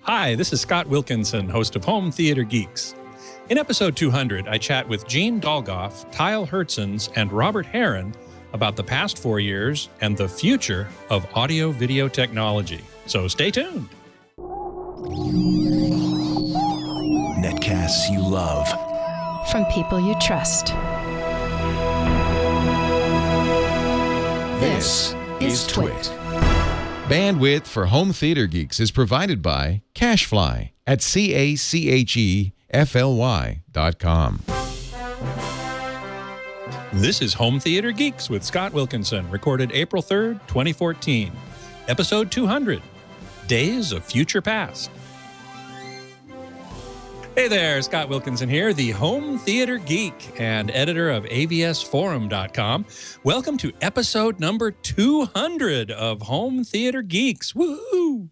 Hi, this is Scott Wilkinson, host of Home Theater Geeks. In episode 200, I chat with Gene Dolgoff, Tyll Hertsens, and Robert Heron about the past 4 years and the future of audio-video technology. So stay tuned. Netcasts you love. From people you trust. This is Twit. Bandwidth for Home Theater Geeks is provided by CacheFly at CacheFly.com. This is Home Theater Geeks with Scott Wilkinson, recorded April 3rd, 2014. Episode 200, Days of Future Past. Hey there, Scott Wilkinson here, the Home Theater Geek and editor of avsforum.com. Welcome to episode number 200 of Home Theater Geeks. Woohoo!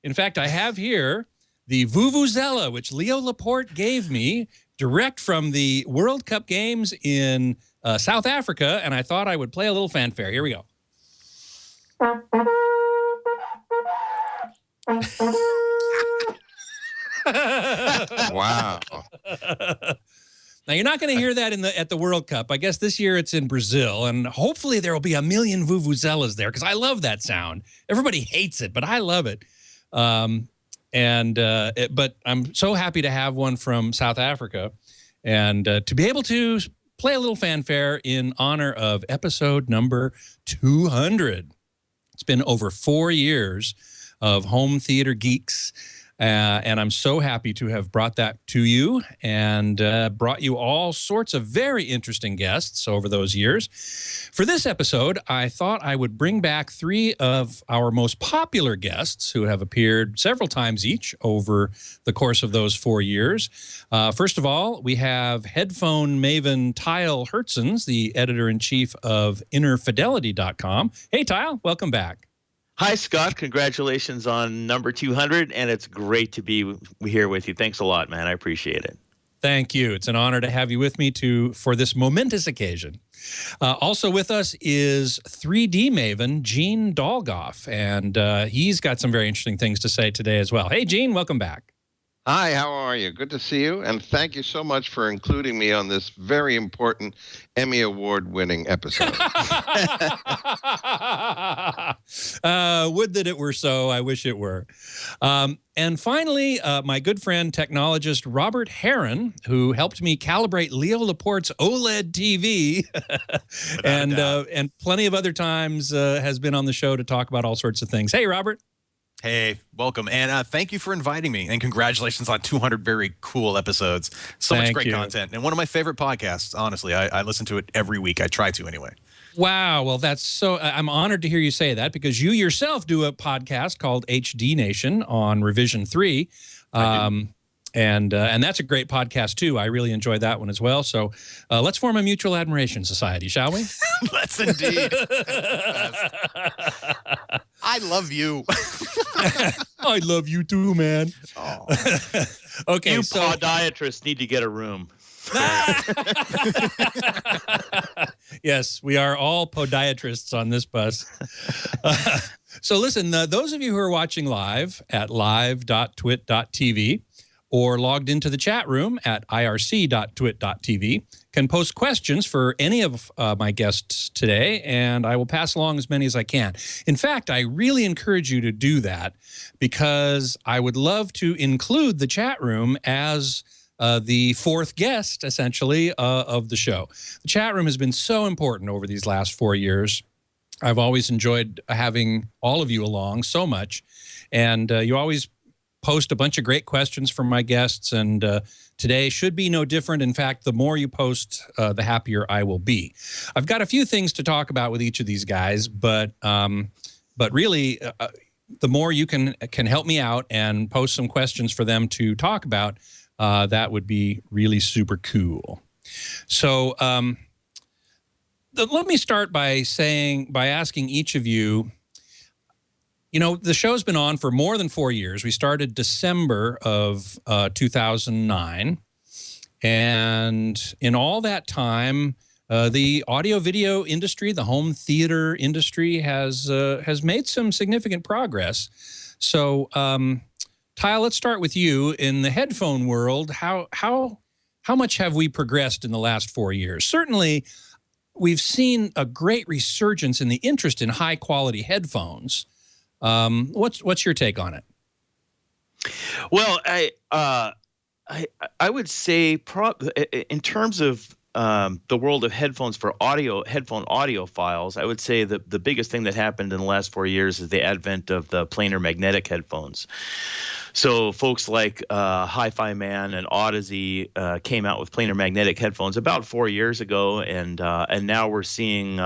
In fact, I have here the Vuvuzela, which Leo Laporte gave me direct from the World Cup games in South Africa, and I thought I would play a little fanfare. Here we go. Wow. Now, you're not going to hear that at the World Cup. I guess this year it's in Brazil, and hopefully there will be a million vuvuzelas there because I love that sound. Everybody hates it, but I love it. But I'm so happy to have one from South Africa and to be able to play a little fanfare in honor of episode number 200. It's been over 4 years of Home Theater Geeks. And I'm so happy to have brought that to you and brought you all sorts of very interesting guests over those years. For this episode, I thought I would bring back 3 of our most popular guests who have appeared several times each over the course of those 4 years. First of all, we have headphone maven Tyll Hertsens, the editor-in-chief of InnerFidelity.com. Hey, Tyll, welcome back. Hi, Scott. Congratulations on number 200, and it's great to be here with you. Thanks a lot, man. I appreciate it. Thank you. It's an honor to have you with me for this momentous occasion. Also with us is 3D maven Gene Dolgoff, and he's got some very interesting things to say today as well. Hey, Gene, welcome back. Hi, how are you? Good to see you, and thank you so much for including me on this very important Emmy Award-winning episode. Would that it were so. I wish it were. And finally, my good friend, technologist Robert Heron, who helped me calibrate Leo Laporte's OLED TV, and plenty of other times has been on the show to talk about all sorts of things. Hey, Robert. Hey, welcome. And thank you for inviting me. And congratulations on 200 very cool episodes. So much great content. And one of my favorite podcasts, honestly. I listen to it every week. I try to anyway. Wow. Well, that's so I'm honored to hear you say that because you yourself do a podcast called HD Nation on Revision 3. And that's a great podcast, too. I really enjoy that one as well. So let's form a mutual admiration society, shall we? Let's indeed. I love you. I love you too, man. Oh. Okay, you podiatrists need to get a room. Yes, we are all podiatrists on this bus. So listen, those of you who are watching live at live.twit.tv or logged into the chat room at irc.twit.tv can post questions for any of my guests today, and I will pass along as many as I can. In fact, I really encourage you to do that because I would love to include the chat room as the 4th guest, essentially, of the show. The chat room has been so important over these last 4 years. I've always enjoyed having all of you along so much, and you always post a bunch of great questions from my guests, and today should be no different. In fact, the more you post, the happier I will be. I've got a few things to talk about with each of these guys, but really, the more you can help me out and post some questions for them to talk about, that would be really super cool. So let me start by asking each of you, you know, the show's been on for more than 4 years. We started December of 2009. And in all that time, the audio-video industry, the home theater industry has made some significant progress. So, Tyll, let's start with you. In the headphone world, how much have we progressed in the last 4 years? Certainly, we've seen a great resurgence in the interest in high-quality headphones. What's your take on it? Well, I would say in terms of the world of headphones for headphone audiophiles, I would say that the biggest thing that happened in the last 4 years is the advent of the planar magnetic headphones. So folks like Hi-Fi Man and Odyssey came out with planar magnetic headphones about 4 years ago, and now we're seeing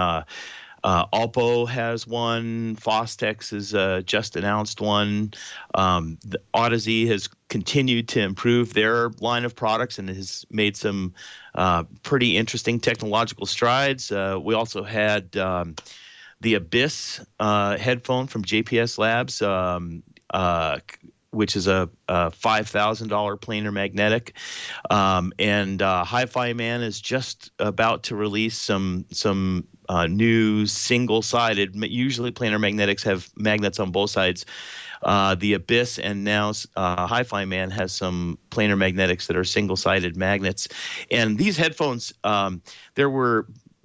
Oppo has one. Fostex has just announced one. The Odyssey has continued to improve their line of products and has made some pretty interesting technological strides. We also had the Abyss headphone from JPS Labs, which is a $5,000 planar magnetic, and Hi-Fi Man is just about to release some new single-sided. Usually, planar magnetics have magnets on both sides. The Abyss and now Hi-Fi Man has some planar magnetics that are single-sided magnets, and these headphones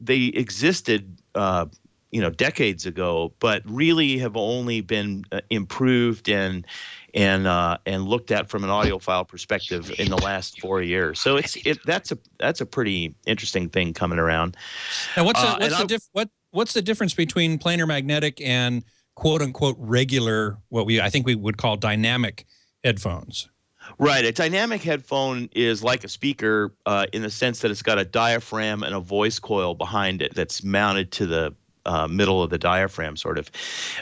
they existed decades ago, but really have only been improved and looked at from an audiophile perspective in the last 4 years. So that's a pretty interesting thing coming around. Now, what's the difference between planar magnetic and quote unquote regular, I think we would call dynamic headphones? Right. A dynamic headphone is like a speaker in the sense that it's got a diaphragm and a voice coil behind it that's mounted to the middle of the diaphragm, sort of.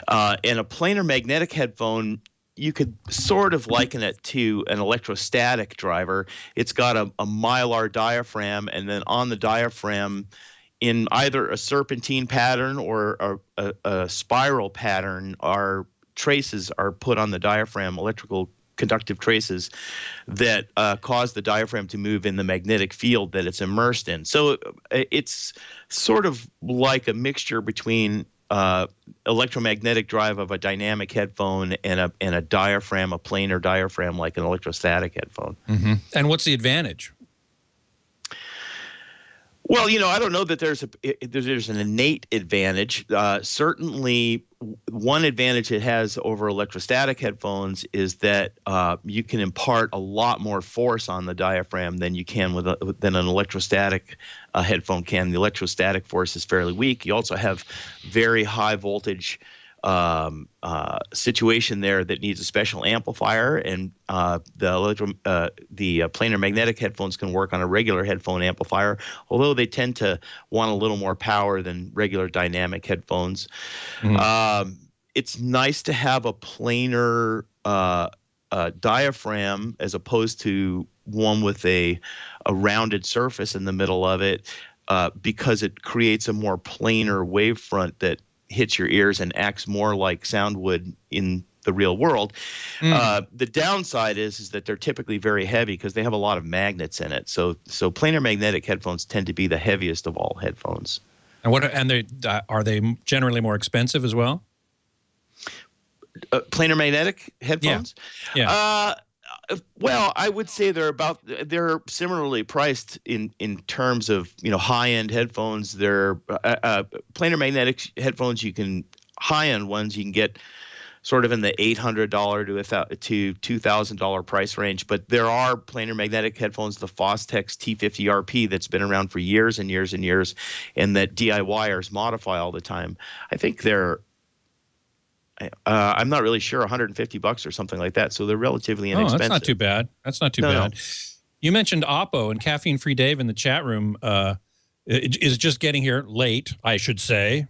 And a planar magnetic headphone, you could sort of liken it to an electrostatic driver. It's got a mylar diaphragm, and then on the diaphragm, in either a serpentine pattern or a spiral pattern, traces are put on the diaphragm, electrical conductive traces that cause the diaphragm to move in the magnetic field that it's immersed in. So it's sort of like a mixture between electromagnetic drive of a dynamic headphone and a diaphragm, a planar diaphragm like an electrostatic headphone. Mm-hmm. And what's the advantage? Well, I don't know that there's an innate advantage. Certainly, one advantage it has over electrostatic headphones is that you can impart a lot more force on the diaphragm than you can than an electrostatic headphone can. The electrostatic force is fairly weak. You also have very high voltage situation there that needs a special amplifier, and the planar magnetic headphones can work on a regular headphone amplifier, although they tend to want a little more power than regular dynamic headphones. Mm-hmm. It's nice to have a planar diaphragm as opposed to one with a rounded surface in the middle of it, because it creates a more planar wavefront that hits your ears and acts more like sound would in the real world. The downside is that they're typically very heavy because they have a lot of magnets in it. So planar magnetic headphones tend to be the heaviest of all headphones. And are they generally more expensive as well? Planar magnetic headphones? Yeah. Well, I would say they're similarly priced in terms of high-end headphones. They're planar magnetic headphones. High-end ones you can get sort of in the $800 to $2,000 price range. But there are planar magnetic headphones, the Fostex T50RP, that's been around for years and years and years, and that DIYers modify all the time. I think they're I'm not really sure, $150 or something like that. So they're relatively inexpensive. That's not too bad. That's not too bad. No. You mentioned Oppo, and Caffeine Free Dave in the chat room is just getting here late, I should say,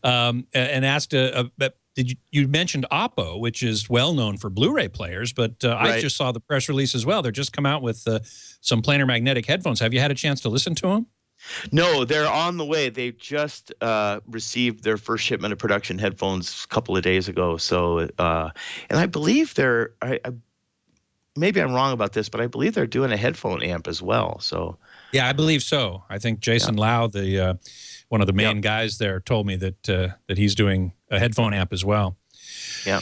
and asked, you mentioned Oppo, which is well known for Blu-ray players, but right. I just saw the press release as well. They're just come out with some planar magnetic headphones. Have you had a chance to listen to them? No, they're on the way. They just received their first shipment of production headphones a couple of days ago. So, and I believe maybe I'm wrong about this, but I believe they're doing a headphone amp as well. So, yeah, I believe so. I think Jason Lau, one of the main guys there, told me that he's doing a headphone amp as well. Yeah.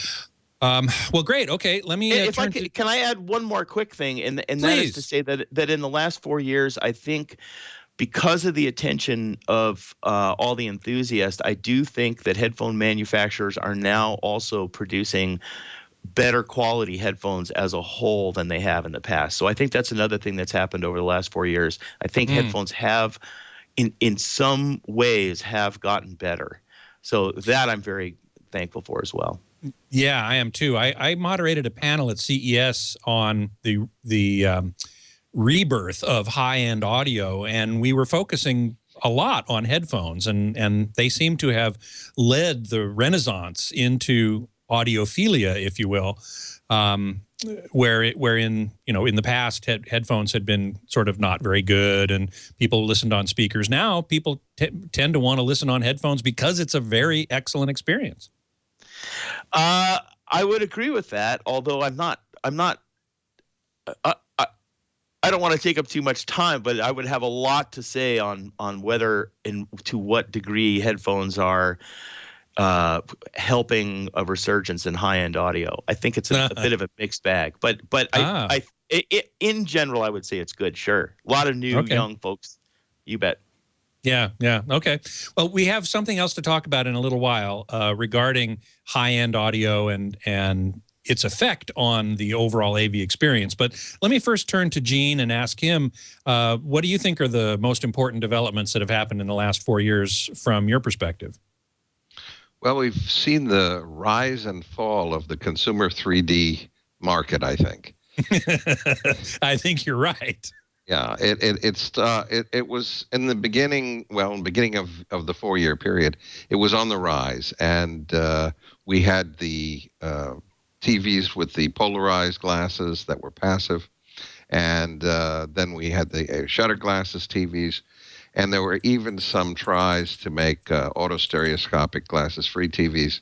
Well, great. Okay, let me. Can I add one more quick thing, and that is to Please. say that in the last 4 years, I think because of the attention of all the enthusiasts, I do think that headphone manufacturers are now also producing better quality headphones as a whole than they have in the past. So I think that's another thing that's happened over the last 4 years. I think headphones have, in some ways, have gotten better. So that I'm very thankful for as well. Yeah, I am too. I moderated a panel at CES on the rebirth of high-end audio, and we were focusing a lot on headphones, and they seem to have led the renaissance into audiophilia, if you will, wherein in the past headphones had been sort of not very good, and people listened on speakers. Now people tend to want to listen on headphones because it's a very excellent experience. I would agree with that, although I don't want to take up too much time, but I would have a lot to say on whether and to what degree headphones are helping a resurgence in high-end audio. I think it's a bit of a mixed bag, but in general, I would say it's good. Sure, a lot of new young folks. You bet. Yeah. Okay. Well, we have something else to talk about in a little while regarding high-end audio and its effect on the overall AV experience. But let me first turn to Gene and ask him, what do you think are the most important developments that have happened in the last 4 years from your perspective? Well, we've seen the rise and fall of the consumer 3D market, I think. I think you're right. Yeah, it was in the beginning. Well, in the beginning of the 4-year period, it was on the rise, and we had the TVs with the polarized glasses that were passive, and then we had the shutter glasses TVs, and there were even some tries to make autostereoscopic Glassesfree TVs,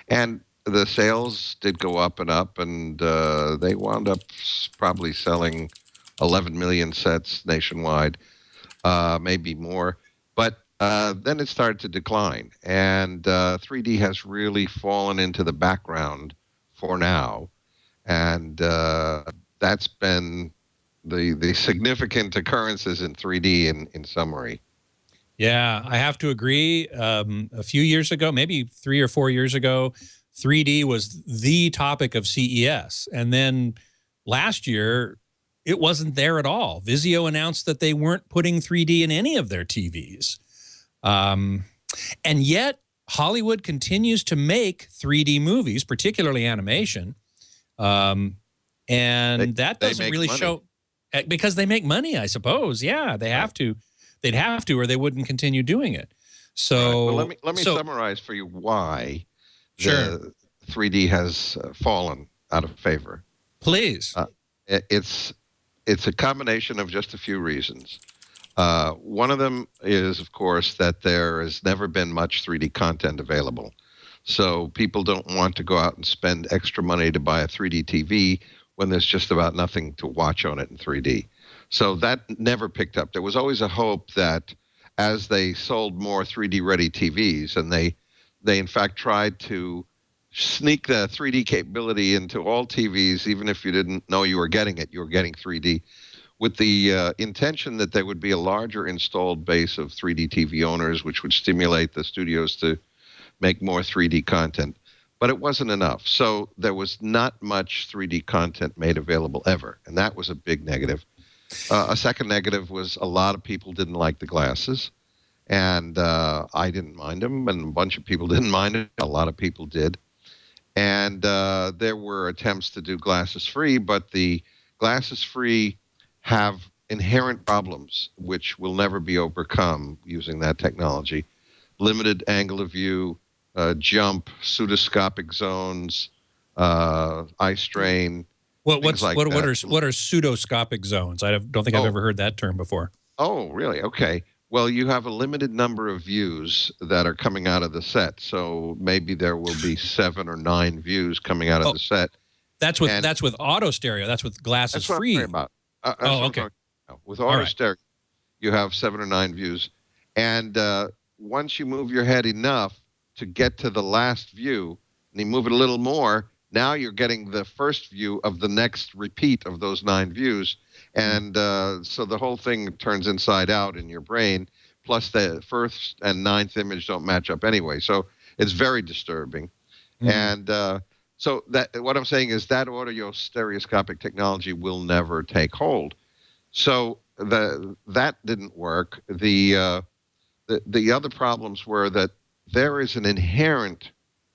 and the sales did go up and up, and they wound up probably selling 11 million sets nationwide, maybe more. But then it started to decline, and 3D has really fallen into the background for now, and that's been the significant occurrences in 3D in summary. Yeah, I have to agree. A few years ago, maybe 3 or 4 years ago, 3D was the topic of CES, and then last year, it wasn't there at all. Vizio announced that they weren't putting 3D in any of their TVs. And yet, Hollywood continues to make 3D movies, particularly animation. And that doesn't really show, because they make money, I suppose. Yeah, they have to. They'd have to, or they wouldn't continue doing it. So well, let me summarize for you why the 3D has fallen out of favor. Please. It's a combination of just a few reasons. One of them is, of course, that there has never been much 3D content available. So people don't want to go out and spend extra money to buy a 3D TV when there's just about nothing to watch on it in 3D. So that never picked up. There was always a hope that as they sold more 3D-ready TVs, and they in fact tried to sneak the 3D capability into all TVs, even if you didn't know you were getting it, you were getting 3D, with the intention that there would be a larger installed base of 3D TV owners, which would stimulate the studios to make more 3D content. But it wasn't enough. So there was not much 3D content made available ever, and that was a big negative. A second negative was a lot of people didn't like the glasses, and I didn't mind them, and a bunch of people didn't mind it. A lot of people did. And there were attempts to do Glassesfree, but the Glassesfree have inherent problems which will never be overcome using that technology. Limited angle of view, jump, pseudoscopic zones, eye strain. What are pseudoscopic zones? I don't think I've ever heard that term before. Oh, really? Okay. Well, you have a limited number of views that are coming out of the set. So maybe there will be 7 or 9 views coming out of the set. That's with Autostereo. That's with Glassesfree. That's what I'm okay. With Autostereo, you have 7 or 9 views. And once you move your head enough to get to the last view, and you move it a little more, now you're getting the first view of the next repeat of those 9 views. And so the whole thing turns inside out in your brain, plus the first and 9th image don't match up anyway. So it's very disturbing. And so that what I'm saying is that audio stereoscopic technology will never take hold. So that didn't work. The other problems were that there is an inherent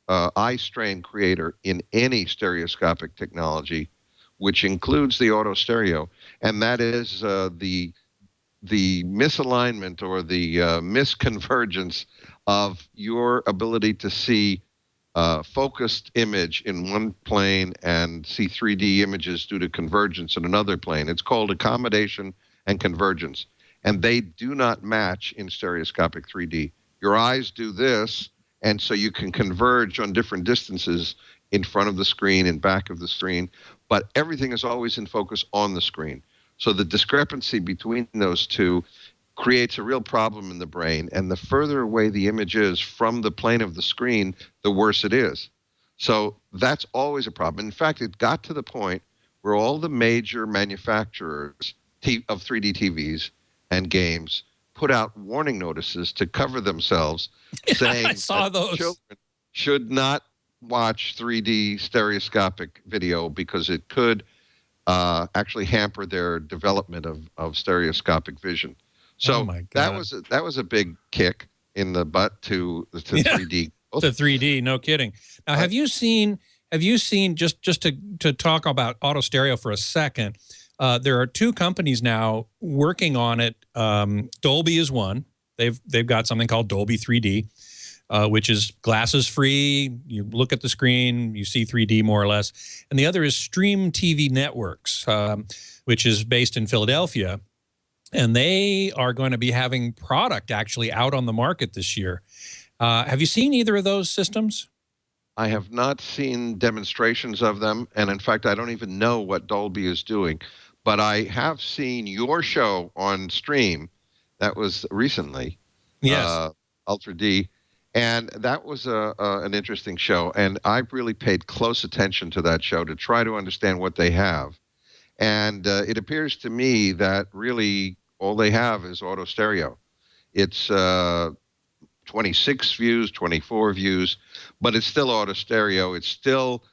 eye strain creator in any stereoscopic technology, which includes the Autostereo, and that is the misalignment or the misconvergence of your ability to see focused image in one plane and see 3D images due to convergence in another plane. It's called accommodation and convergence, and they do not match in stereoscopic 3D. Your eyes do this, and so you can converge on different distances in front of the screen and back of the screen, but everything is always in focus on the screen. So the discrepancy between those two creates a real problem in the brain, and the further away the image is from the plane of the screen, the worse it is. So that's always a problem. In fact, it got to the point where all the major manufacturers of 3D TVs and games put out warning notices to cover themselves, saying I saw that those. children should not watch 3D stereoscopic video because it could actually hamper their development of stereoscopic vision. So that was a big kick in the butt to 3D. To 3D, no kidding. Now, have you seen just to talk about Autostereo for a second? There are 2 companies now working on it. Dolby is one. They've got something called Dolby 3D, which is glasses free. You look at the screen, you see 3D more or less. And the other is Stream TV Networks, which is based in Philadelphia. And they are going to be having product actually out on the market this year. Have you seen either of those systems? I have not seen demonstrations of them. And in fact, I don't even know what Dolby is doing. But I have seen your show on stream. That was recently. Yes. Ultra D. And that was an interesting show. And I really paid close attention to that show to try to understand what they have. And it appears to me that really all they have is Autostereo. It's 26 views, 24 views, but it's still Autostereo. It's still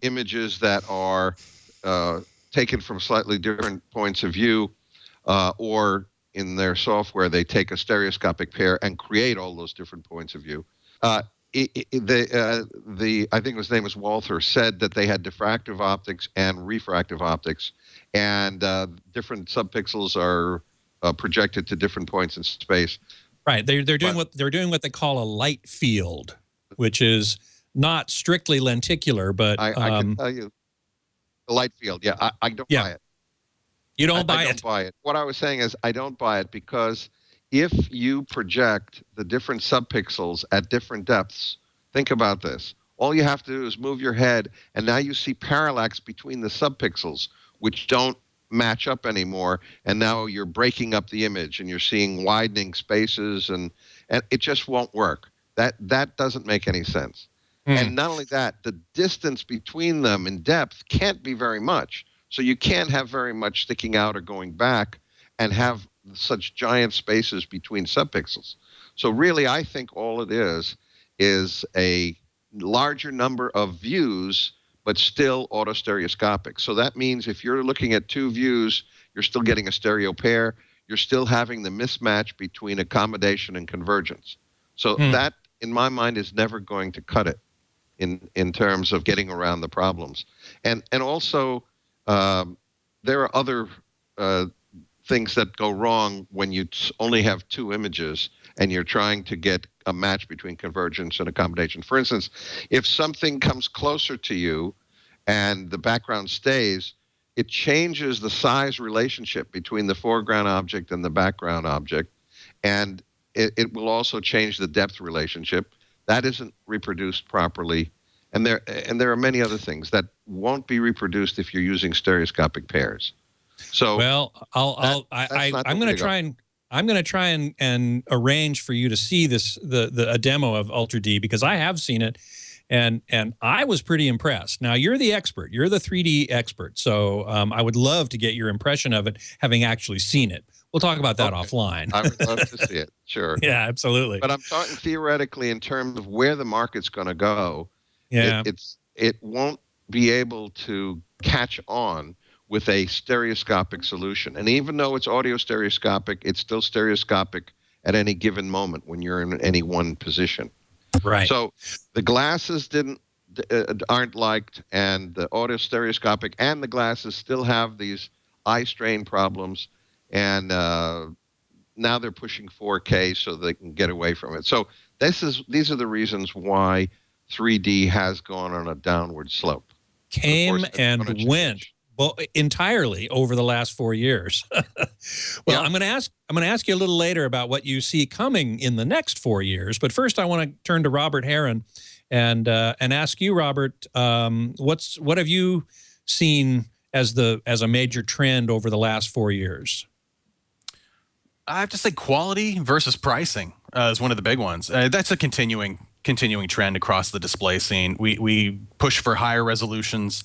images that are taken from slightly different points of view, or in their software, they take a stereoscopic pair and create all those different points of view. I think his name was Walther, said that they had diffractive optics and refractive optics, and different subpixels are projected to different points in space. Right. They're doing what they call a light field, which is not strictly lenticular, but I can tell you. The light field, yeah, I don't buy it. You don't buy it? I don't buy it. What I was saying is I don't buy it because if you project the different subpixels at different depths, think about this. All you have to do is move your head, and now you see parallax between the subpixels, which don't match up anymore, and now you're breaking up the image, and you're seeing widening spaces, and it just won't work. That doesn't make any sense. And not only that, the distance between them in depth can't be very much. So you can't have very much sticking out or going back and have such giant spaces between subpixels. So really, I think all it is a larger number of views, but still autostereoscopic. So that means if you're looking at 2 views, you're still getting a stereo pair. You're still having the mismatch between accommodation and convergence. So that, in my mind, is never going to cut it in terms of getting around the problems. And also, there are other things that go wrong when you only have 2 images and you're trying to get a match between convergence and accommodation. For instance, if something comes closer to you and the background stays, it changes the size relationship between the foreground object and the background object, and it will also change the depth relationship. That isn't reproduced properly. And there are many other things that won't be reproduced if you're using stereoscopic pairs. So well, I'm going to try and arrange for you to see a demo of Ultra D, because I have seen it, and I was pretty impressed. Now, you're the expert. You're the 3D expert. So I would love to get your impression of it, having actually seen it. We'll talk about that offline. I would love to see it, sure. Yeah, absolutely. But I'm talking theoretically in terms of where the market's going to go. Yeah. It won't be able to catch on with a stereoscopic solution. And even though it's audio stereoscopic, it's still stereoscopic at any given moment when you're in any one position. Right. So the glasses aren't liked, and the audio stereoscopic and the glasses still have these eye strain problems. And now they're pushing 4K so they can get away from it. So these are the reasons why 3D has gone on a downward slope. Came and went entirely over the last 4 years. Well, yeah. I'm going to ask you a little later about what you see coming in the next 4 years. But first, I want to turn to Robert Heron and ask you, Robert, what have you seen as a major trend over the last 4 years? I have to say quality versus pricing is one of the big ones. That's a continuing trend across the display scene. We push for higher resolutions.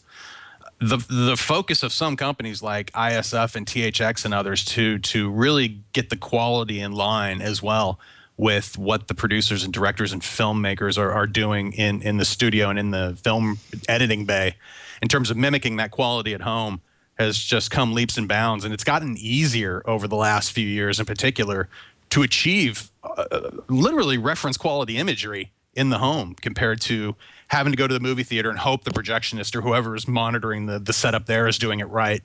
The focus of some companies like ISF and THX and others to really get the quality in line as well with what the producers and directors and filmmakers are doing in the studio and in the film editing bay in terms of mimicking that quality at home has just come leaps and bounds. And it's gotten easier over the last few years in particular to achieve literally reference quality imagery in the home compared to having to go to the movie theater and hope the projectionist or whoever is monitoring the setup there is doing it right,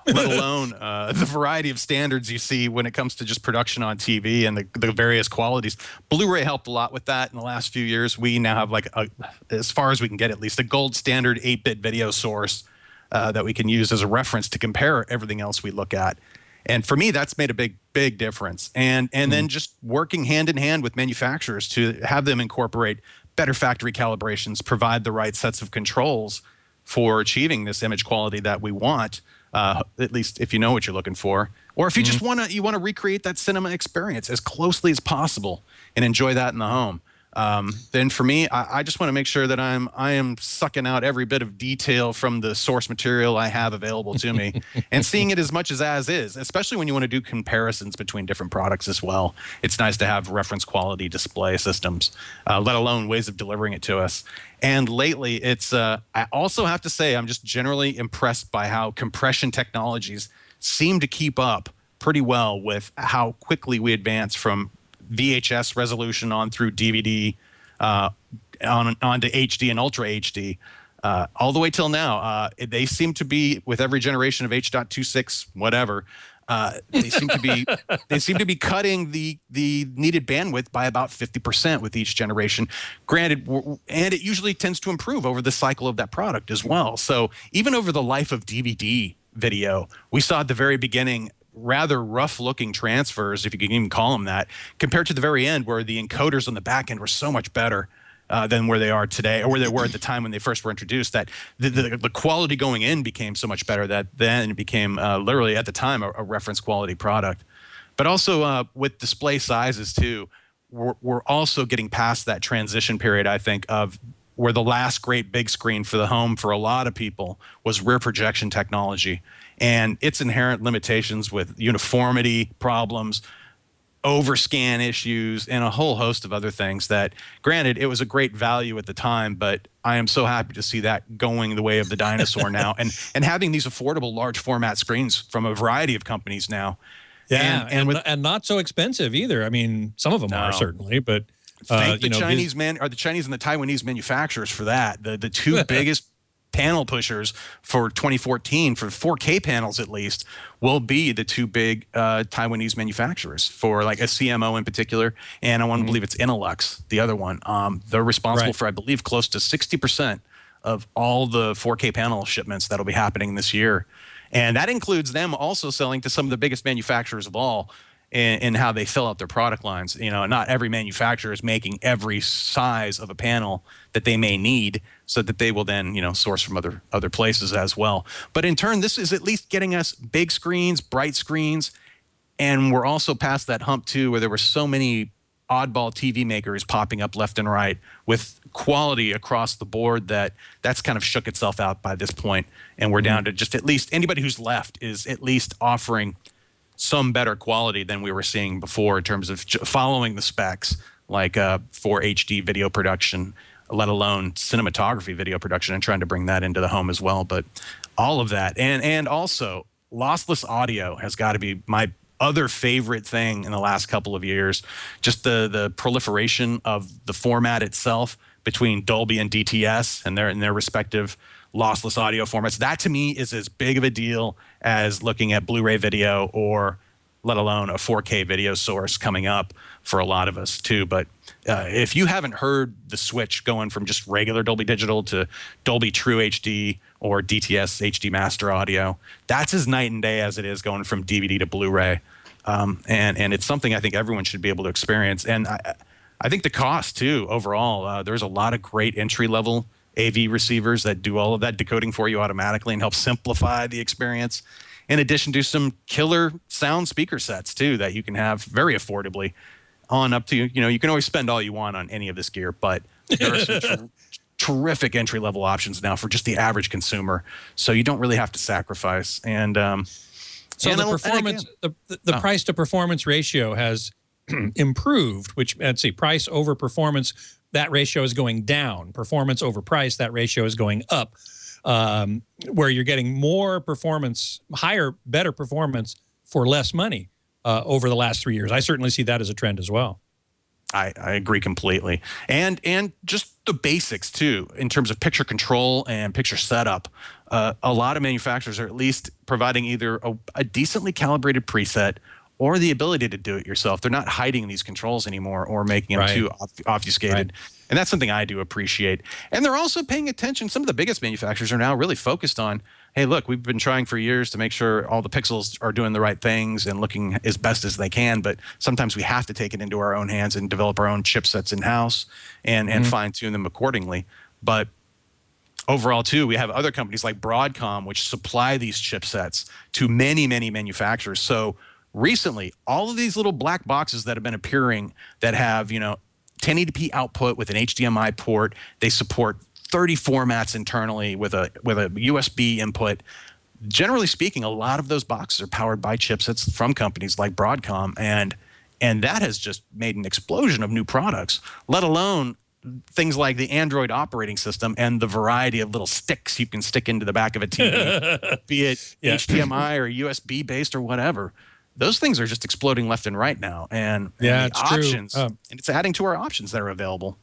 let alone the variety of standards you see when it comes to just production on TV and the various qualities. Blu-ray helped a lot with that in the last few years. We now have, like, as far as we can get at least, a gold standard 8-bit video source that we can use as a reference to compare everything else we look at. And for me, that's made a big difference. And then just working hand in hand with manufacturers to have them incorporate better factory calibrations, provide the right sets of controls for achieving this image quality that we want, at least if you know what you're looking for. Or if you just want to recreate that cinema experience as closely as possible and enjoy that in the home. Then for me, I just want to make sure that I am sucking out every bit of detail from the source material I have available to me and seeing it as much as is, especially when you want to do comparisons between different products as well. It's nice to have reference quality display systems, let alone ways of delivering it to us. And lately, I also have to say I'm just generally impressed by how compression technologies seem to keep up pretty well with how quickly we advance from VHS resolution on through DVD, on to HD and Ultra HD, all the way till now. They seem to be, with every generation of H.26 whatever, they seem to be cutting the needed bandwidth by about 50% with each generation. Granted, and it usually tends to improve over the cycle of that product as well. So even over the life of DVD video, we saw at the very beginning rather rough-looking transfers, if you can even call them that, compared to the very end where the encoders on the back end were so much better than where they are today, or where they were at the time when they first were introduced, that the quality going in became so much better that then it became literally at the time a reference quality product. But also with display sizes too, we're also getting past that transition period, I think, of where the last great big screen for the home for a lot of people was rear projection technology and its inherent limitations with uniformity problems, overscan issues, and a whole host of other things that, granted, it was a great value at the time, but I am so happy to see that going the way of the dinosaur now and having these affordable large format screens from a variety of companies now. Yeah, and not so expensive either. I mean, some of them are certainly, but thank the Chinese and the Taiwanese manufacturers for that. The two biggest panel pushers for 2014 for 4K panels at least will be the two big Taiwanese manufacturers for like a CMO in particular, and I want to believe it's Inilux, the other one. They're responsible for, I believe, close to 60% of all the 4K panel shipments that'll be happening this year, and that includes them also selling to some of the biggest manufacturers of all in how they fill out their product lines. You know, not every manufacturer is making every size of a panel that they may need, so that they will then, you know, source from other places as well. But in turn, this is at least getting us big screens, bright screens, and we're also past that hump too, where there were so many oddball TV makers popping up left and right with quality across the board that's kind of shook itself out by this point, and we're down to just at least anybody who's left is at least offering some better quality than we were seeing before in terms of following the specs, like for HD video production, let alone cinematography video production, and trying to bring that into the home as well. But all of that, and also lossless audio has got to be my other favorite thing in the last couple of years. Just the proliferation of the format itself between Dolby and DTS and their respective lossless audio formats. That to me is as big of a deal as looking at Blu-ray video, or let alone a 4K video source coming up for a lot of us too. But if you haven't heard the switch going from just regular Dolby Digital to Dolby True HD or DTS HD Master Audio, that's as night and day as it is going from DVD to Blu-ray. And it's something I think everyone should be able to experience. And I think the cost too, overall, there's a lot of great entry-level AV receivers that do all of that decoding for you automatically and help simplify the experience, in addition to some killer sound speaker sets too that you can have very affordably on up to, you can always spend all you want on any of this gear, but there are some terrific entry-level options now for just the average consumer, so you don't really have to sacrifice. And so the performance, the price to performance ratio has improved, which, let's see, price over performance, that ratio is going down. Performance over price, that ratio is going up, where you're getting more performance, higher, better performance for less money over the last 3 years. I certainly see that as a trend as well. I agree completely. And just the basics too, in terms of picture control and picture setup. A lot of manufacturers are at least providing either a decently calibrated preset or the ability to do it yourself. They're not hiding these controls anymore or making them too obfuscated. Right. And that's something I do appreciate. And they're also paying attention. Some of the biggest manufacturers are now really focused on, hey, look, we've been trying for years to make sure all the pixels are doing the right things and looking as best as they can, but sometimes we have to take it into our own hands and develop our own chipsets in-house and fine-tune them accordingly. But overall, too, we have other companies like Broadcom, which supply these chipsets to many, many manufacturers. So recently, all of these little black boxes that have been appearing that have, 1080p output with an HDMI port, they support 30 formats internally with a USB input. Generally speaking, a lot of those boxes are powered by chipsets from companies like Broadcom, and that has just made an explosion of new products, let alone things like the Android operating system and the variety of little sticks you can stick into the back of a TV, be it HDMI or USB based or whatever. Those things are just exploding left and right now, and the options, and it's adding to our options that are available.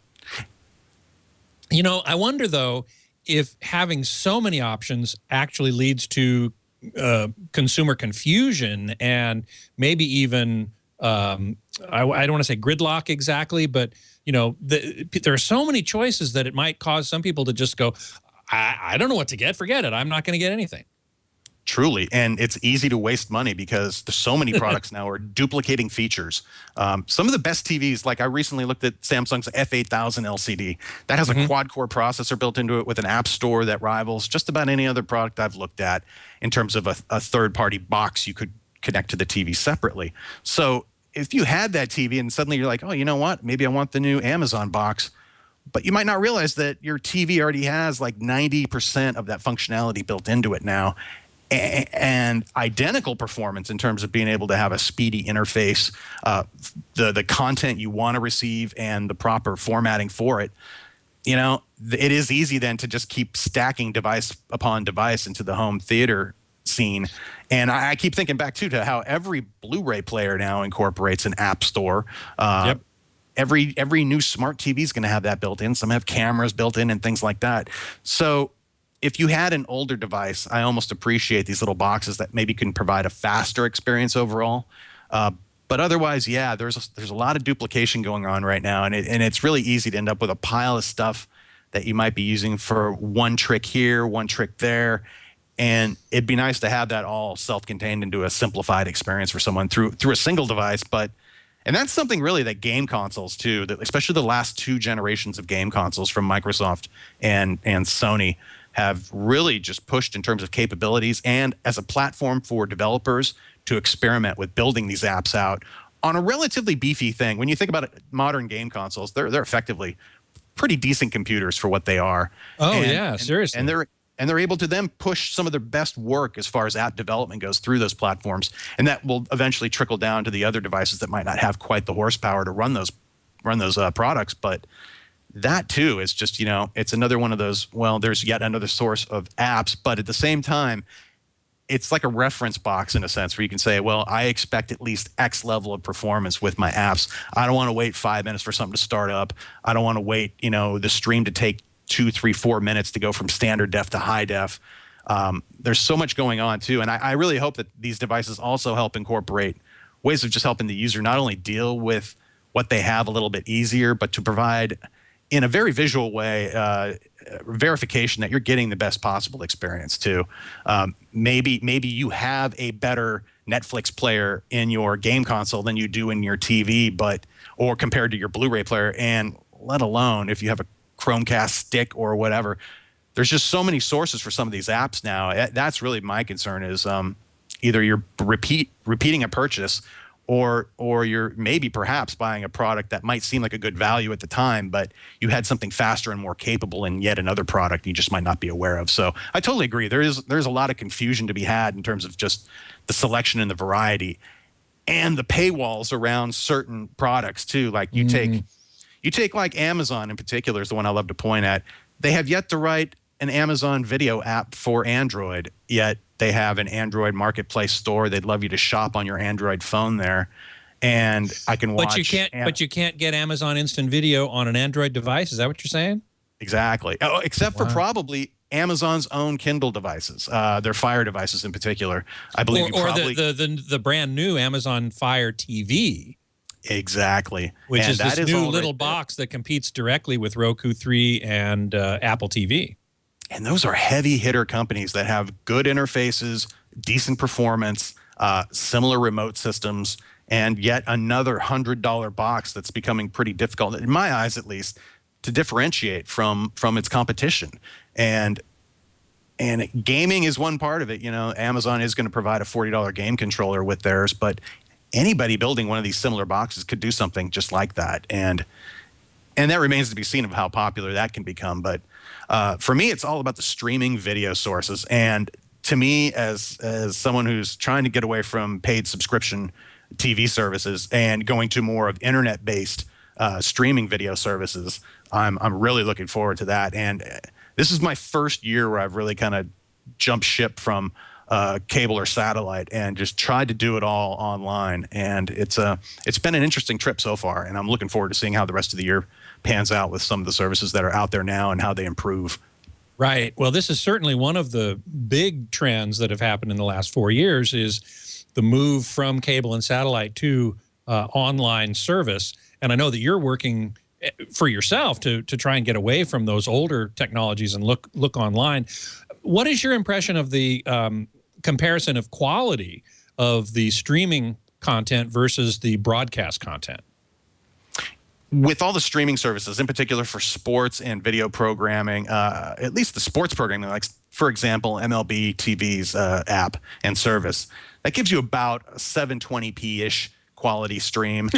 I wonder, though, if having so many options actually leads to consumer confusion and maybe even, I don't want to say gridlock exactly, but, there are so many choices that it might cause some people to just go, I don't know what to get, forget it, I'm not going to get anything. Truly, and it's easy to waste money because there's so many products now are duplicating features. Some of the best TVs, like I recently looked at Samsung's F8000 LCD. That has a quad-core processor built into it with an app store that rivals just about any other product I've looked at in terms of a third-party box you could connect to the TV separately. So if you had that TV and suddenly you're like, oh, you know what? Maybe I want the new Amazon box. But you might not realize that your TV already has like 90% of that functionality built into it now. And identical performance in terms of being able to have a speedy interface, the content you want to receive, and the proper formatting for it. It is easy then to just keep stacking device upon device into the home theater scene. And I keep thinking back too to how every Blu-ray player now incorporates an app store. Every new smart TV is going to have that built in. Some have cameras built in and things like that. So if you had an older device, I almost appreciate these little boxes that maybe can provide a faster experience overall. But otherwise, there's a lot of duplication going on right now, and it's really easy to end up with a pile of stuff that you might be using for one trick here, one trick there. And it'd be nice to have that all self-contained into a simplified experience for someone through a single device. And that's something really that game consoles too, especially the last two generations of game consoles from Microsoft and Sony, have really just pushed in terms of capabilities and as a platform for developers to experiment with building these apps out on a relatively beefy thing. When you think about it, modern game consoles, they're effectively pretty decent computers for what they are. Oh, yeah, seriously. And they're able to then push some of their best work as far as app development goes through those platforms, and that will eventually trickle down to the other devices that might not have quite the horsepower to run those products. But that too is just, it's another one of those, well, there's yet another source of apps, but at the same time, it's like a reference box in a sense where you can say, well, I expect at least X level of performance with my apps. I don't want to wait 5 minutes for something to start up. I don't want to wait, the stream to take 2, 3, 4 minutes to go from standard def to high def. There's so much going on too. And I really hope that these devices also help incorporate ways of just helping the user not only deal with what they have a little bit easier, but to provide in a very visual way, verification that you're getting the best possible experience too. Maybe you have a better Netflix player in your game console than you do in your TV, or compared to your Blu-ray player, and let alone if you have a Chromecast stick or whatever. There's just so many sources for some of these apps now. That's really my concern is either you're repeating a purchase, or you're maybe perhaps buying a product that might seem like a good value at the time, but you had something faster and more capable in yet another product you just might not be aware of. So I totally agree. There's a lot of confusion to be had in terms of just the selection and the variety and the paywalls around certain products too. Like you take like Amazon in particular is the one I love to point at. They have yet to write an Amazon video app for Android, yet they have an Android marketplace store. They'd love you to shop on your Android phone there, and I can watch. But you can't get Amazon Instant Video on an Android device. Is that what you're saying? Exactly. Oh, except for probably Amazon's own Kindle devices, their Fire devices in particular. I believe or the brand new Amazon Fire TV. Exactly. Which is this new little box that competes directly with Roku 3 and Apple TV. And those are heavy hitter companies that have good interfaces, decent performance, similar remote systems, and yet another $100 box that's becoming pretty difficult, in my eyes at least, to differentiate from its competition. And gaming is one part of it. Amazon is going to provide a $40 game controller with theirs, but anybody building one of these similar boxes could do something just like that. And that remains to be seen of how popular that can become. But for me, it's all about the streaming video sources. And to me, as someone who's trying to get away from paid subscription TV services and going to more of internet-based streaming video services, I'm really looking forward to that. And this is my first year where I've really kind of jumped ship from cable or satellite and just tried to do it all online. And it's been an interesting trip so far, and I'm looking forward to seeing how the rest of the year pans out with some of the services that are out there now and how they improve. Right. Well, this is certainly one of the big trends that have happened in the last 4 years is the move from cable and satellite to online service. And I know that you're working for yourself to try and get away from those older technologies and look online. What is your impression of the comparison of quality of the streaming content versus the broadcast content? With all the streaming services, in particular for sports and video programming, at least the sports programming, like, for example, MLB TV's app and service, that gives you about a 720p-ish quality stream.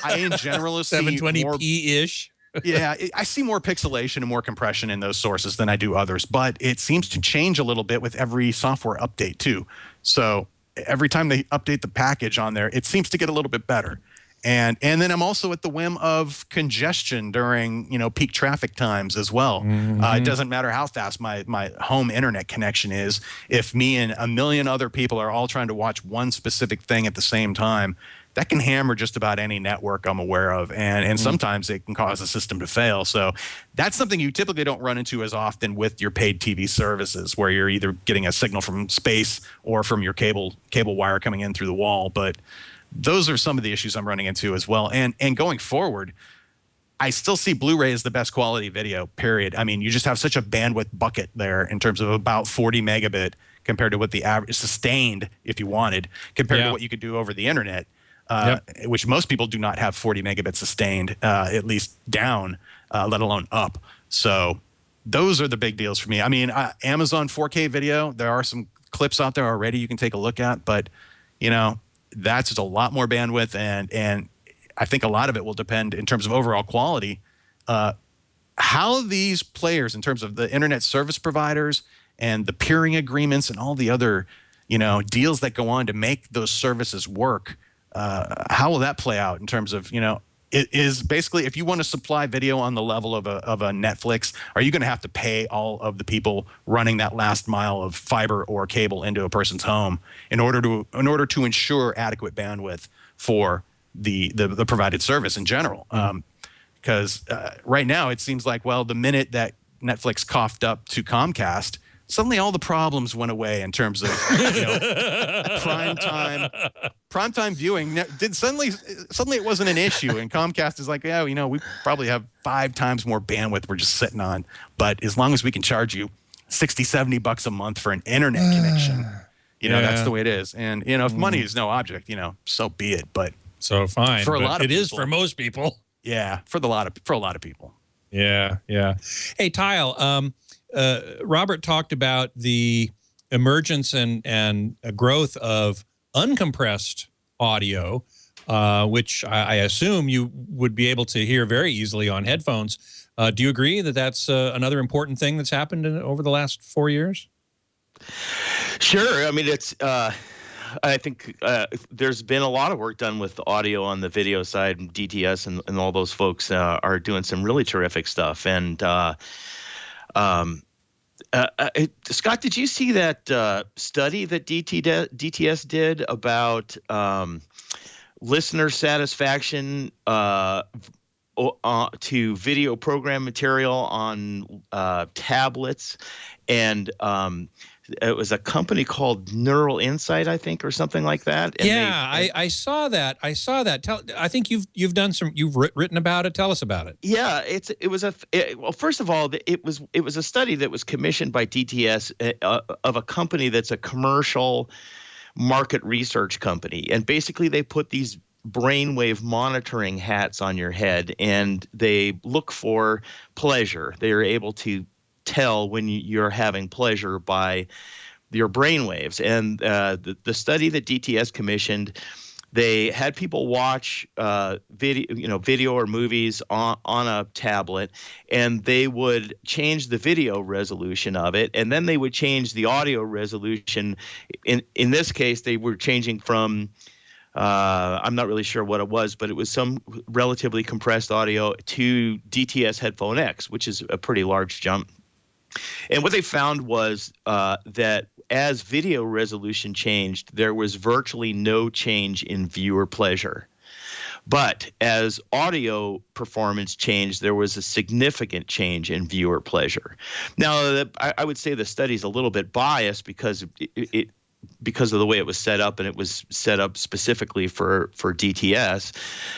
I in general see 720p-ish? Yeah, I see more pixelation and more compression in those sources than I do others, but it seems to change a little bit with every software update too. So every time they update the package on there, it seems to get a little bit better. And then I'm also at the whim of congestion during peak traffic times as well. It doesn't matter how fast my home internet connection is. If me and a million other people are all trying to watch one specific thing at the same time, that can hammer just about any network I'm aware of, and sometimes it can cause a system to fail. So that's something you typically don't run into as often with your paid TV services, where you're either getting a signal from space or from your cable wire coming in through the wall. But those are some of the issues I'm running into as well. And going forward, I still see Blu-ray as the best quality video, period. I mean, you just have such a bandwidth bucket there in terms of about 40 megabit compared to what the average sustained, if you wanted, compared to what you could do over the internet. Which most people do not have 40 megabits sustained, at least down, let alone up. So those are the big deals for me. I mean, Amazon 4K video, there are some clips out there already you can take a look at, but that's just a lot more bandwidth, and I think a lot of it will depend in terms of overall quality. How these players, in terms of the internet service providers and the peering agreements and all the other, deals that go on to make those services work, how will that play out in terms of, it is basically, if you want to supply video on the level of a Netflix, are you going to have to pay all of the people running that last mile of fiber or cable into a person's home in order to ensure adequate bandwidth for the provided service in general? Because right now it seems like, well, the minute that Netflix coughed up to Comcast, suddenly all the problems went away in terms of prime time viewing. Suddenly it wasn't an issue, and Comcast is like, yeah, we probably have 5 times more bandwidth we're just sitting on, but as long as we can charge you $60-$70 a month for an internet connection, that's the way it is. And if money is no object, so be it. But so fine for a lot of it people, is for most people. Yeah, for a lot of people. Yeah. Hey, Tyle, Robert talked about the emergence and growth of uncompressed audio, which I assume you would be able to hear very easily on headphones. Do you agree that that's another important thing that's happened over the last 4 years? Sure. I mean, it's I think there's been a lot of work done with the audio on the video side, and DTS and all those folks are doing some really terrific stuff. And Scott, did you see that study that DTS did about listener satisfaction to video program material on tablets? And it was a company called Neural Insight, I think, or something like that. And I saw that. I think you've done you've written about it. Tell us about it. Yeah, well, first of all, it was a study that was commissioned by DTS of a company that's a commercial market research company, and basically they put these brainwave monitoring hats on your head, and they look for pleasure. They are able to tell when you're having pleasure by your brainwaves. And the study that DTS commissioned, they had people watch video or movies on a tablet, and they would change the video resolution of it, and then they would change the audio resolution. In this case, they were changing from I'm not really sure what it was, but it was some relatively compressed audio to DTS Headphone X, which is a pretty large jump. And what they found was that as video resolution changed, there was virtually no change in viewer pleasure. But as audio performance changed, there was a significant change in viewer pleasure. Now, I would say the study's a little bit biased because because of the way it was set up, and it was set up specifically for DTS.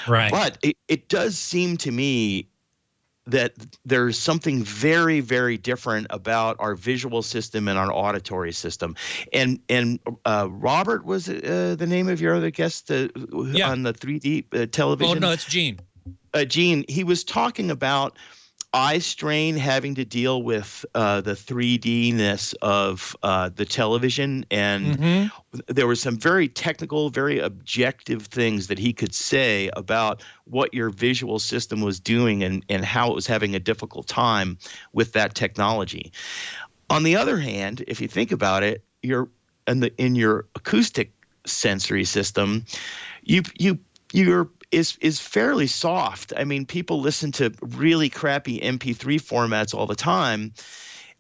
Right. But it does seem to me that there's something very, very different about our visual system and our auditory system. And Robert was the name of your other guest on the 3D television? Oh, no, it's Gene. Gene, he was talking about eye strain having to deal with the 3D-ness of the television. And there were some very technical, very objective things that he could say about what your visual system was doing and how it was having a difficult time with that technology. On the other hand, if you think about it, in your acoustic sensory system, you're is fairly soft. I mean, people listen to really crappy MP3 formats all the time,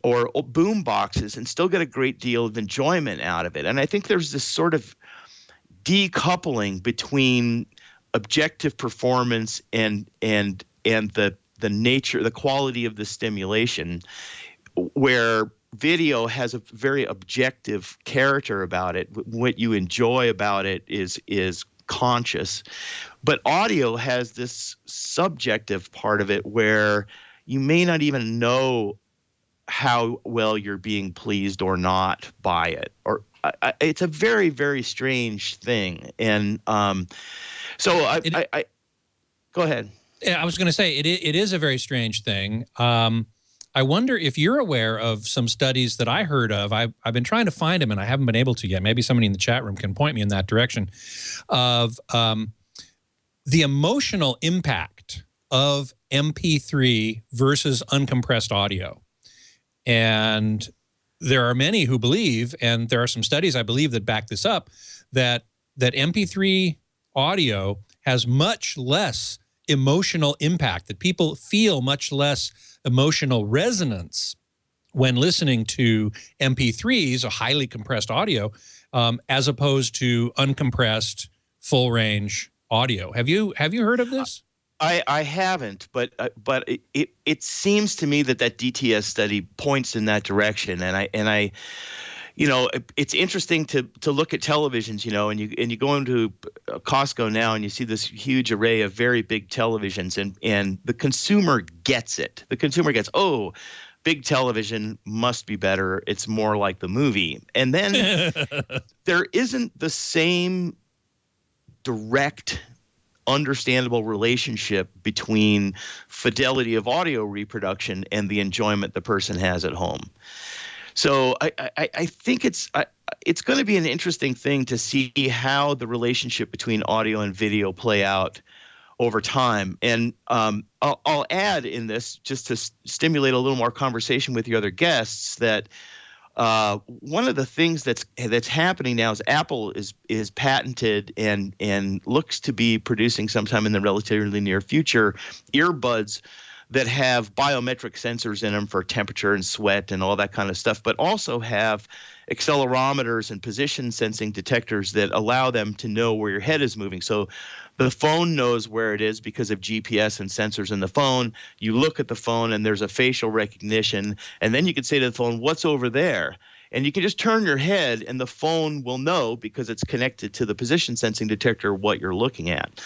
or boom boxes, and still get a great deal of enjoyment out of it. And I think there's this sort of decoupling between objective performance and the nature, the quality of the stimulation, where video has a very objective character about it. What you enjoy about it is conscious, but audio has this subjective part of it where you may not even know how well you're being pleased or not by it, or it's a very, very strange thing. And so I go ahead. Yeah, I was going to say it is a very strange thing. I wonder if you're aware of some studies that I heard of. I've been trying to find them, and I haven't been able to yet. Maybe somebody in the chat room can point me in that direction, of the emotional impact of MP3 versus uncompressed audio. And there are many who believe, and there are some studies I believe that back this up, that MP3 audio has much less emotional impact, that people feel much less emotional resonance when listening to MP3s, a highly compressed audio, as opposed to uncompressed, full-range audio. Have you heard of this? I haven't, but it seems to me that DTS study points in that direction, and I you know, it's interesting to look at televisions, you know, and you go into Costco now and you see this huge array of very big televisions, and the consumer gets it. The consumer gets, oh, big television must be better. It's more like the movie. And then there isn't the same direct, understandable relationship between fidelity of audio reproduction and the enjoyment the person has at home. So I think it's going to be an interesting thing to see how the relationship between audio and video play out over time. And I'll add in this, just to stimulate a little more conversation with your other guests, that one of the things that's happening now is Apple is patented and looks to be producing sometime in the relatively near future earbuds that have biometric sensors in them for temperature and sweat and all that kind of stuff, but also have accelerometers and position sensing detectors that allow them to know where your head is moving. So the phone knows where it is because of GPS and sensors in the phone. You look at the phone and there's a facial recognition, and then you can say to the phone, "What's over there?" And you can just turn your head and the phone will know, because it's connected to the position sensing detector, what you're looking at.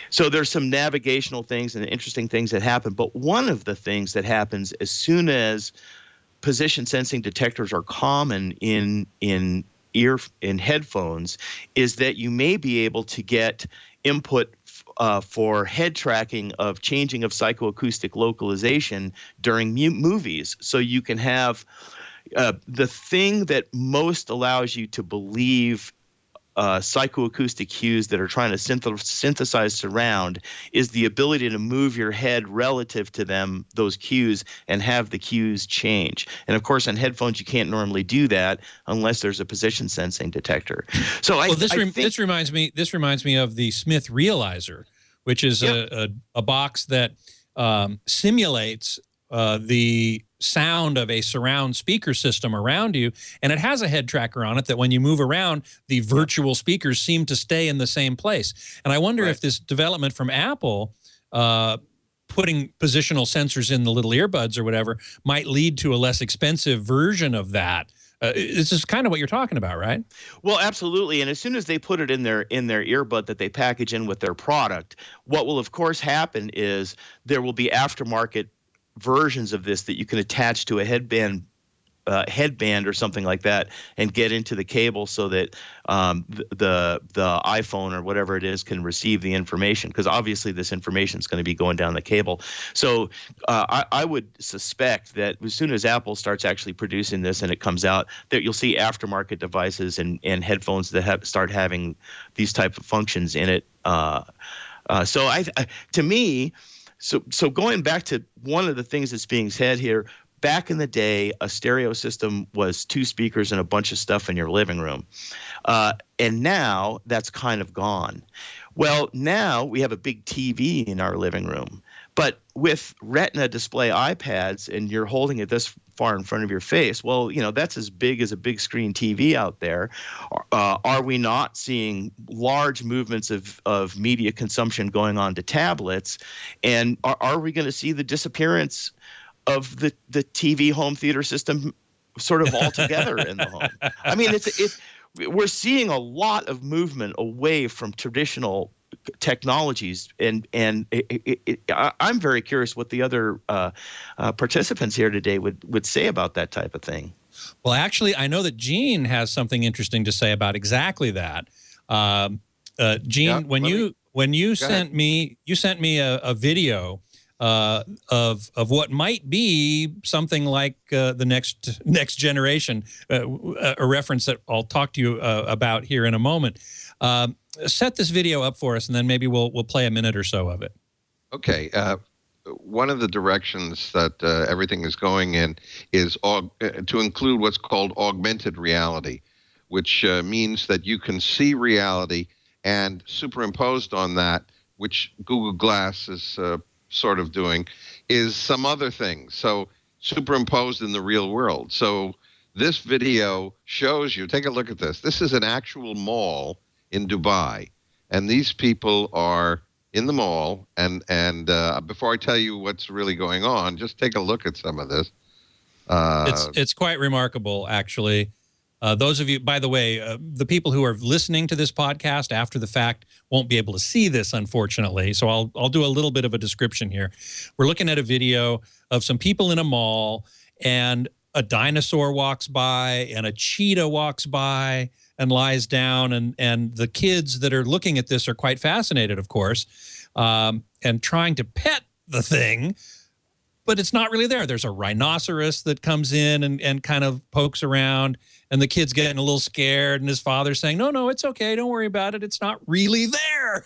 So there's some navigational things and interesting things that happen. But one of the things that happens as soon as position sensing detectors are common in headphones is that you may be able to get input for head tracking of changing of psychoacoustic localization during movies. So you can have the thing that most allows you to believe psychoacoustic cues that are trying to synthesize surround is the ability to move your head relative to them, those cues, and have the cues change. And of course, on headphones, you can't normally do that unless there's a position sensing detector. So this reminds me of the Smith Realizer, which is a box that simulates the sound of a surround speaker system around you, and it has a head tracker on it that when you move around, the virtual speakers seem to stay in the same place. And I wonder if this development from Apple, putting positional sensors in the little earbuds or whatever, might lead to a less expensive version of that. This is kind of what you're talking about, right? Well, absolutely. And as soon as they put it in their earbud that they package in with their product, what will of course happen is there will be aftermarket versions of this that you can attach to a headband or something like that and get into the cable so that the iPhone or whatever it is can receive the information, because obviously this information is going to be going down the cable. So I would suspect that as soon as Apple starts actually producing this and it comes out, that you'll see aftermarket devices and headphones that start having these type of functions in it. To me, So going back to one of the things that's being said here, back in the day, a stereo system was 2 speakers and a bunch of stuff in your living room. And now that's kind of gone. Well, now we have a big TV in our living room. But with Retina display iPads and you're holding it this far in front of your face, well, you know, that's as big as a big screen TV out there. Are we not seeing large movements of media consumption going on to tablets? And are we going to see the disappearance of the TV home theater system sort of altogether in the home? I mean, we're seeing a lot of movement away from traditional technologies, and I'm very curious what the other participants here today would say about that type of thing. Well, actually, I know that Gene has something interesting to say about exactly that. Gene, when you sent me a video of what might be something like the next generation, a reference that I'll talk to you about here in a moment. Set this video up for us, and then maybe we'll play a minute or so of it. Okay. One of the directions that everything is going in is to include what's called augmented reality, which means that you can see reality, and superimposed on that, which Google Glass is sort of doing, is some other things. So superimposed in the real world. So this video shows you, take a look at this. This is an actual mall in Dubai. And these people are in the mall. And before I tell you what's really going on, just take a look at some of this. It's quite remarkable, actually. Those of you, by the way, the people who are listening to this podcast after the fact won't be able to see this, unfortunately. So I'll do a little bit of a description here. We're looking at a video of some people in a mall, and a dinosaur walks by, and a cheetah walks by and lies down, and the kids that are looking at this are quite fascinated, of course, and trying to pet the thing. But it's not really there. There's a rhinoceros that comes in and kind of pokes around, and the kid's getting a little scared, and his father's saying, no, it's okay. Don't worry about it. It's not really there.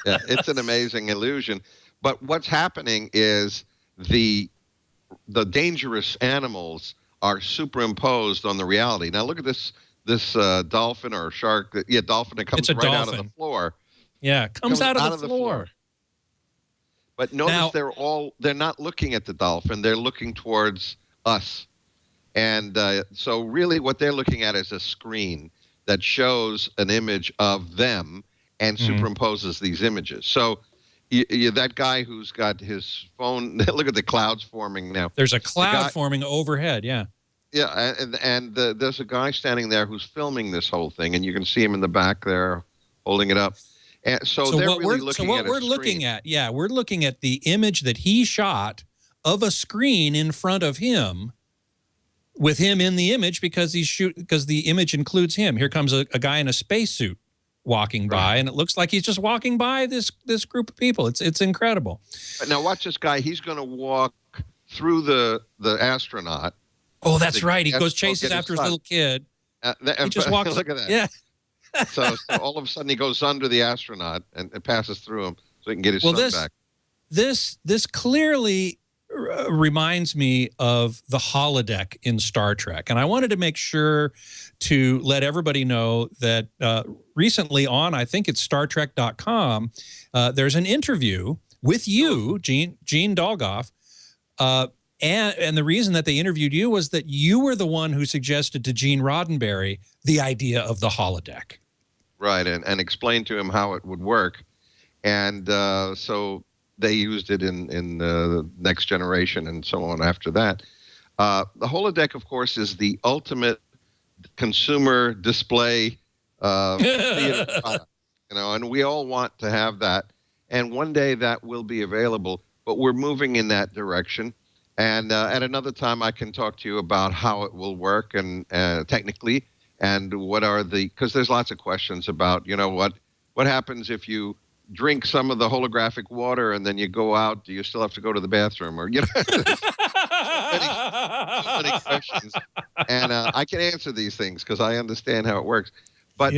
Yeah, it's an amazing illusion. But what's happening is the dangerous animals are superimposed on the reality. Now look at this dolphin or shark. Dolphin that comes right out of the floor. Yeah, comes out of the floor. But notice they're not looking at the dolphin. They're looking towards us. And so really what they're looking at is a screen that shows an image of them and superimposes these images. So that guy who's got his phone, look at the clouds forming now. There's a cloud forming overhead, yeah. Yeah, and there's a guy standing there who's filming this whole thing, and you can see him in the back there holding it up. And so they're really looking at we're looking at, we're looking at the image that he shot of a screen in front of him, with him in the image, because the image includes him. Here comes a guy in a spacesuit walking by, and it looks like he's just walking by this group of people. It's incredible. Now watch this guy. He's going to walk through the astronaut. Oh, that's right. He chases after his little kid. He just walks. Look at that. Yeah. so all of a sudden he goes under the astronaut and it passes through him so he can get his son back. This clearly reminds me of the holodeck in Star Trek. And I wanted to make sure to let everybody know that recently on, I think it's StarTrek.com, there's an interview with you, Gene Dolgoff. And the reason that they interviewed you was that you were the one who suggested to Gene Roddenberry the idea of the holodeck. Right, and explained to him how it would work. And so they used it in the Next Generation and so on after that. The holodeck, of course, is the ultimate consumer display theater product, and we all want to have that. And one day that will be available, but we're moving in that direction. And at another time, I can talk to you about how it will work and technically, and what are because there's lots of questions about, what happens if you drink some of the holographic water and then you go out, do you still have to go to the bathroom? Or, so many questions. And I can answer these things because I understand how it works. But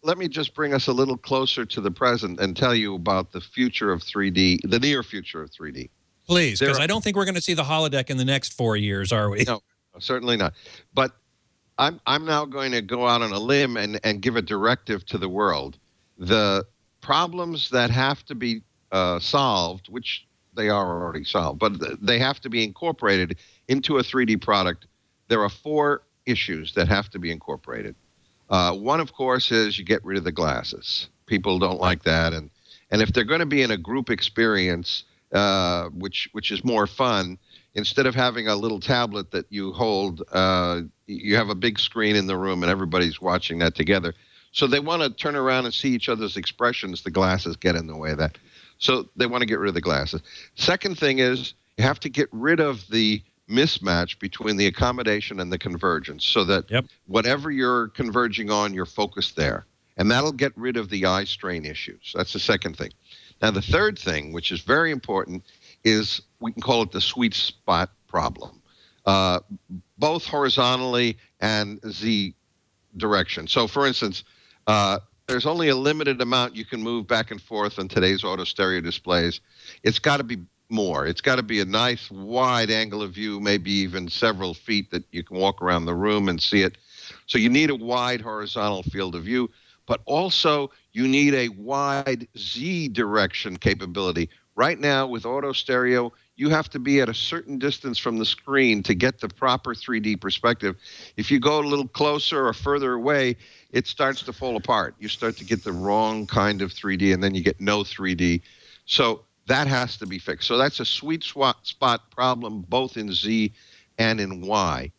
let me just bring us a little closer to the present and tell you about the future of 3D, the near future of 3D. Please, because I don't think we're going to see the holodeck in the next 4 years, are we? No, certainly not. But I'm now going to go out on a limb and give a directive to the world. The problems that have to be solved, which they are already solved, but they have to be incorporated into a 3D product. There are 4 issues that have to be incorporated. One, of course, is you get rid of the glasses. People don't like that. And if they're going to be in a group experience, which is more fun, instead of having a little tablet that you hold, you have a big screen in the room and everybody's watching that together. So they want to turn around and see each other's expressions. The glasses get in the way of that. So they want to get rid of the glasses. Second thing is you have to get rid of the mismatch between the accommodation and the convergence so that whatever you're converging on, you're focused there. And that'll get rid of the eye strain issues. That's the second thing. Now, the third thing, which is very important, is we can call it the sweet spot problem, both horizontally and Z direction. So, for instance, there's only a limited amount you can move back and forth on today's Autostereo displays. It's got to be more. It's got to be a nice wide angle of view, maybe even several feet that you can walk around the room and see it. So you need a wide horizontal field of view, but also you need a wide Z direction capability. Right now with Autostereo, you have to be at a certain distance from the screen to get the proper 3D perspective. If you go a little closer or further away, it starts to fall apart. You start to get the wrong kind of 3D, and then you get no 3D. So that has to be fixed. So that's a sweet spot problem, both in Z and in Y.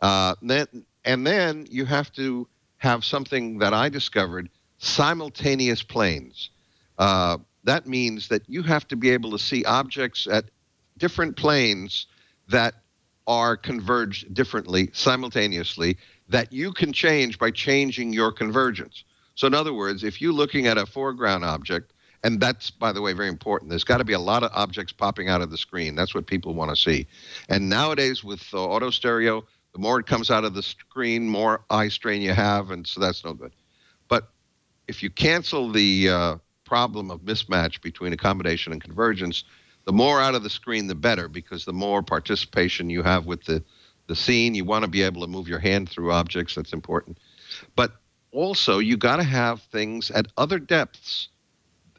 And then you have to have something that I discovered, simultaneous planes. That means that you have to be able to see objects at different planes that are converged differently simultaneously that you can change by changing your convergence. So in other words, if you're looking at a foreground object, and that's, by the way, very important, there's got to be a lot of objects popping out of the screen. That's what people want to see. And nowadays with Autostereo, the more it comes out of the screen, more eye strain you have, and so that's no good. But if you cancel the problem of mismatch between accommodation and convergence, the more out of the screen, the better, because the more participation you have with the scene. You want to be able to move your hand through objects. That's important. But also, you got to have things at other depths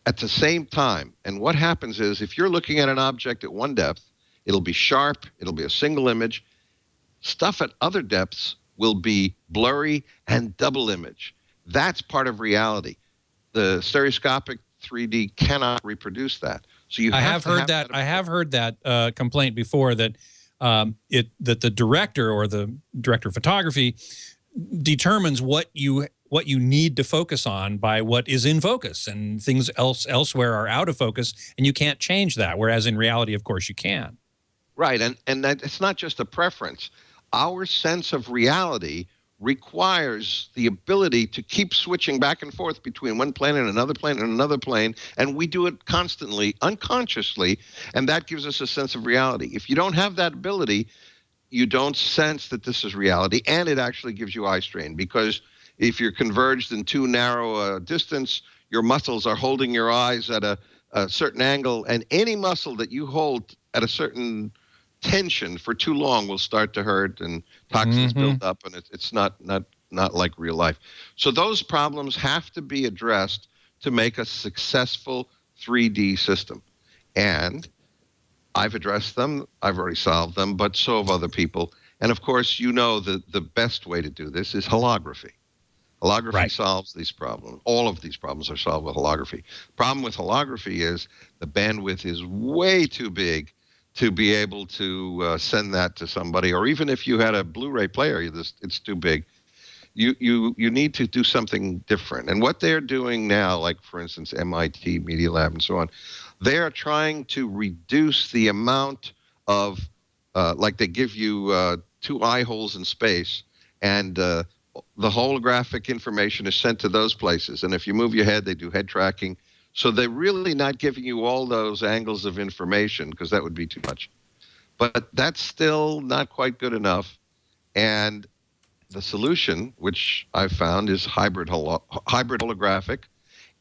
at the same time. And what happens is, if you're looking at an object at one depth, it'll be sharp, it'll be a single image. Stuff at other depths will be blurry and double image. That's part of reality. The stereoscopic 3D cannot reproduce that. So you have to have that. I have heard that complaint before, that that the director or the director of photography determines what you need to focus on by what is in focus, and things elsewhere are out of focus, and you can't change that. Whereas in reality, of course, you can. Right, and that it's not just a preference. Our sense of reality requires the ability to keep switching back and forth between one plane and another plane and another plane, and we do it constantly, unconsciously, and that gives us a sense of reality. If you don't have that ability, you don't sense that this is reality, and it actually gives you eye strain, because if you're converged in too narrow a distance, your muscles are holding your eyes at a certain angle, and any muscle that you hold at a certain tension for too long will start to hurt, and toxins build up, and it's not like real life. So those problems have to be addressed to make a successful 3D system. And I've addressed them, I've already solved them, but so have other people. And of course, you know that the best way to do this is holography. Holography solves these problems. All of these problems are solved with holography. Problem with holography is the bandwidth is way too big to be able to send that to somebody, or even if you had a Blu-ray player, it's too big. You need to do something different. And what they're doing now, like for instance MIT Media Lab and so on, they are trying to reduce the amount of, like they give you 2 eye holes in space, and the holographic information is sent to those places. And if you move your head, they do head tracking. So they're really not giving you all those angles of information, because that would be too much. But that's still not quite good enough. And the solution, which I've found, is hybrid holographic.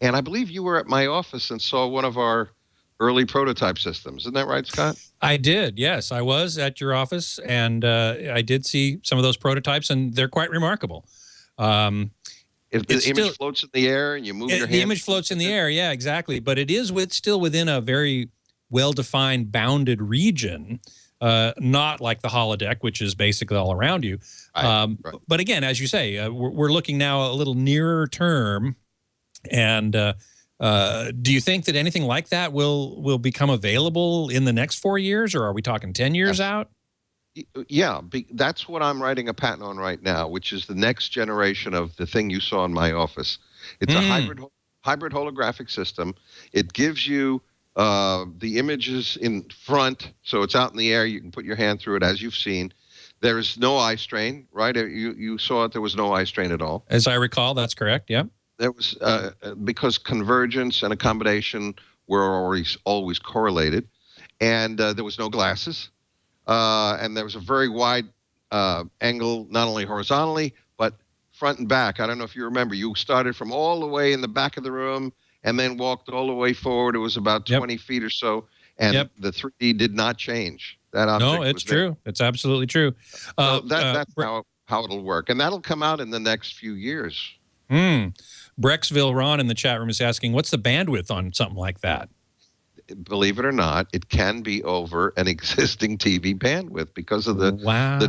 And I believe you were at my office and saw one of our early prototype systems. Isn't that right, Scott? I did, yes. I was at your office, and I did see some of those prototypes, and they're quite remarkable. If the image floats in the air and you move your hand. The image floats in the air, yeah, exactly. But it is still within a very well-defined, bounded region, not like the holodeck, which is basically all around you. Right. But again, as you say, we're looking now a little nearer term. And do you think that anything like that will become available in the next 4 years, or are we talking 10 years out? Yeah, that's what I'm writing a patent on right now, which is the next generation of the thing you saw in my office. It's a hybrid holographic system. It gives you the images in front, so it's out in the air. You can put your hand through it, as you've seen. There is no eye strain, right? You saw it. There was no eye strain at all. As I recall, that's correct, yeah. There was because convergence and accommodation were always correlated, and there was no glasses, and there was a very wide angle, not only horizontally but front and back. I don't know if you remember. You started from all the way in the back of the room and then walked all the way forward. It was about 20 feet or so, and the 3D did not change. That object no, it's true. It's absolutely true. So that's how it'll work, and that'll come out in the next few years. Brexville Ron in the chat room is asking, what's the bandwidth on something like that? Believe it or not, it can be over an existing TV bandwidth because of the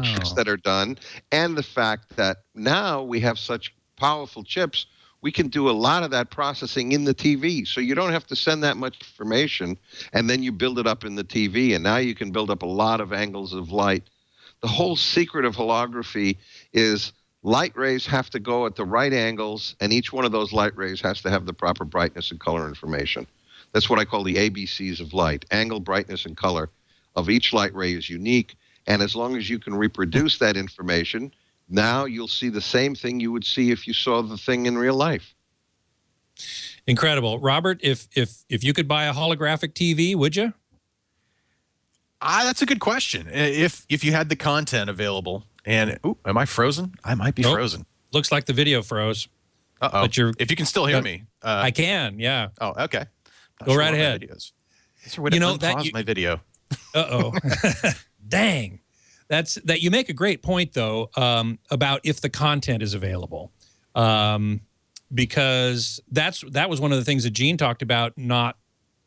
tricks that are done, and the fact that now we have such powerful chips. We can do a lot of that processing in the TV, so you don't have to send that much information, and then you build it up in the TV, and now you can build up a lot of angles of light. The whole secret of holography is light rays have to go at the right angles, and each one of those light rays has to have the proper brightness and color information. That's what I call the ABCs of light. Angle, brightness, and color of each light ray is unique, and as long as you can reproduce that information, now you'll see the same thing you would see if you saw the thing in real life. Incredible. Robert, if you could buy a holographic TV, would you? That's a good question. If you had the content available, and am I frozen? I might be frozen. Looks like the video froze. Uh-oh. But if you can still hear me. I can, yeah. Oh, okay. Go right ahead. You know, unpause my video. Uh-oh. Dang. That you make a great point, though, about if the content is available. Because that was one of the things that Gene talked about not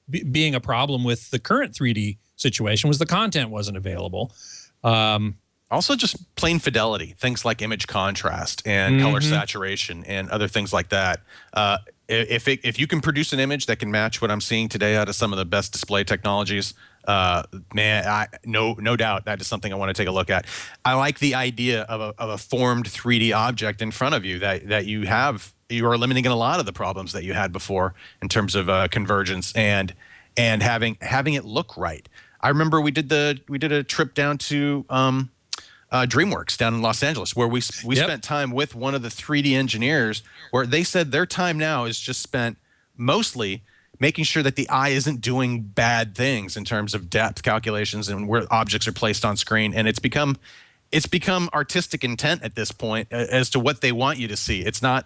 being a problem with the current 3D situation, was the content wasn't available. Also, just plain fidelity, things like image contrast and color saturation and other things like that. If you can produce an image that can match what I'm seeing today out of some of the best display technologies, man, no doubt that is something I want to take a look at. I like the idea of a formed 3D object in front of you that you are eliminating a lot of the problems that you had before in terms of convergence and having it look right. I remember we did a trip down to DreamWorks down in Los Angeles, where we spent time with one of the 3D engineers, where they said their time now is just spent mostly making sure that the eye isn't doing bad things in terms of depth calculations and where objects are placed on screen. And it's become artistic intent at this point as to what they want you to see. It's not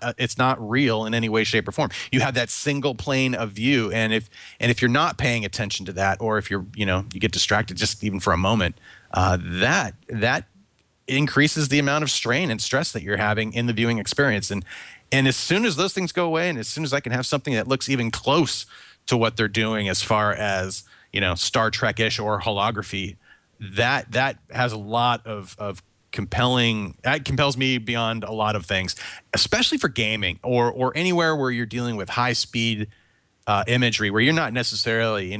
real in any way, shape, or form. You have that single plane of view, and if you're not paying attention to that, or if you get distracted just even for a moment, that increases the amount of strain and stress that you're having in the viewing experience. And as soon as those things go away, and as soon as I can have something that looks even close to what they're doing as far as, Star Trek-ish or holography, that has a lot of compels me beyond a lot of things, especially for gaming or anywhere where you're dealing with high speed imagery, where you're not necessarily,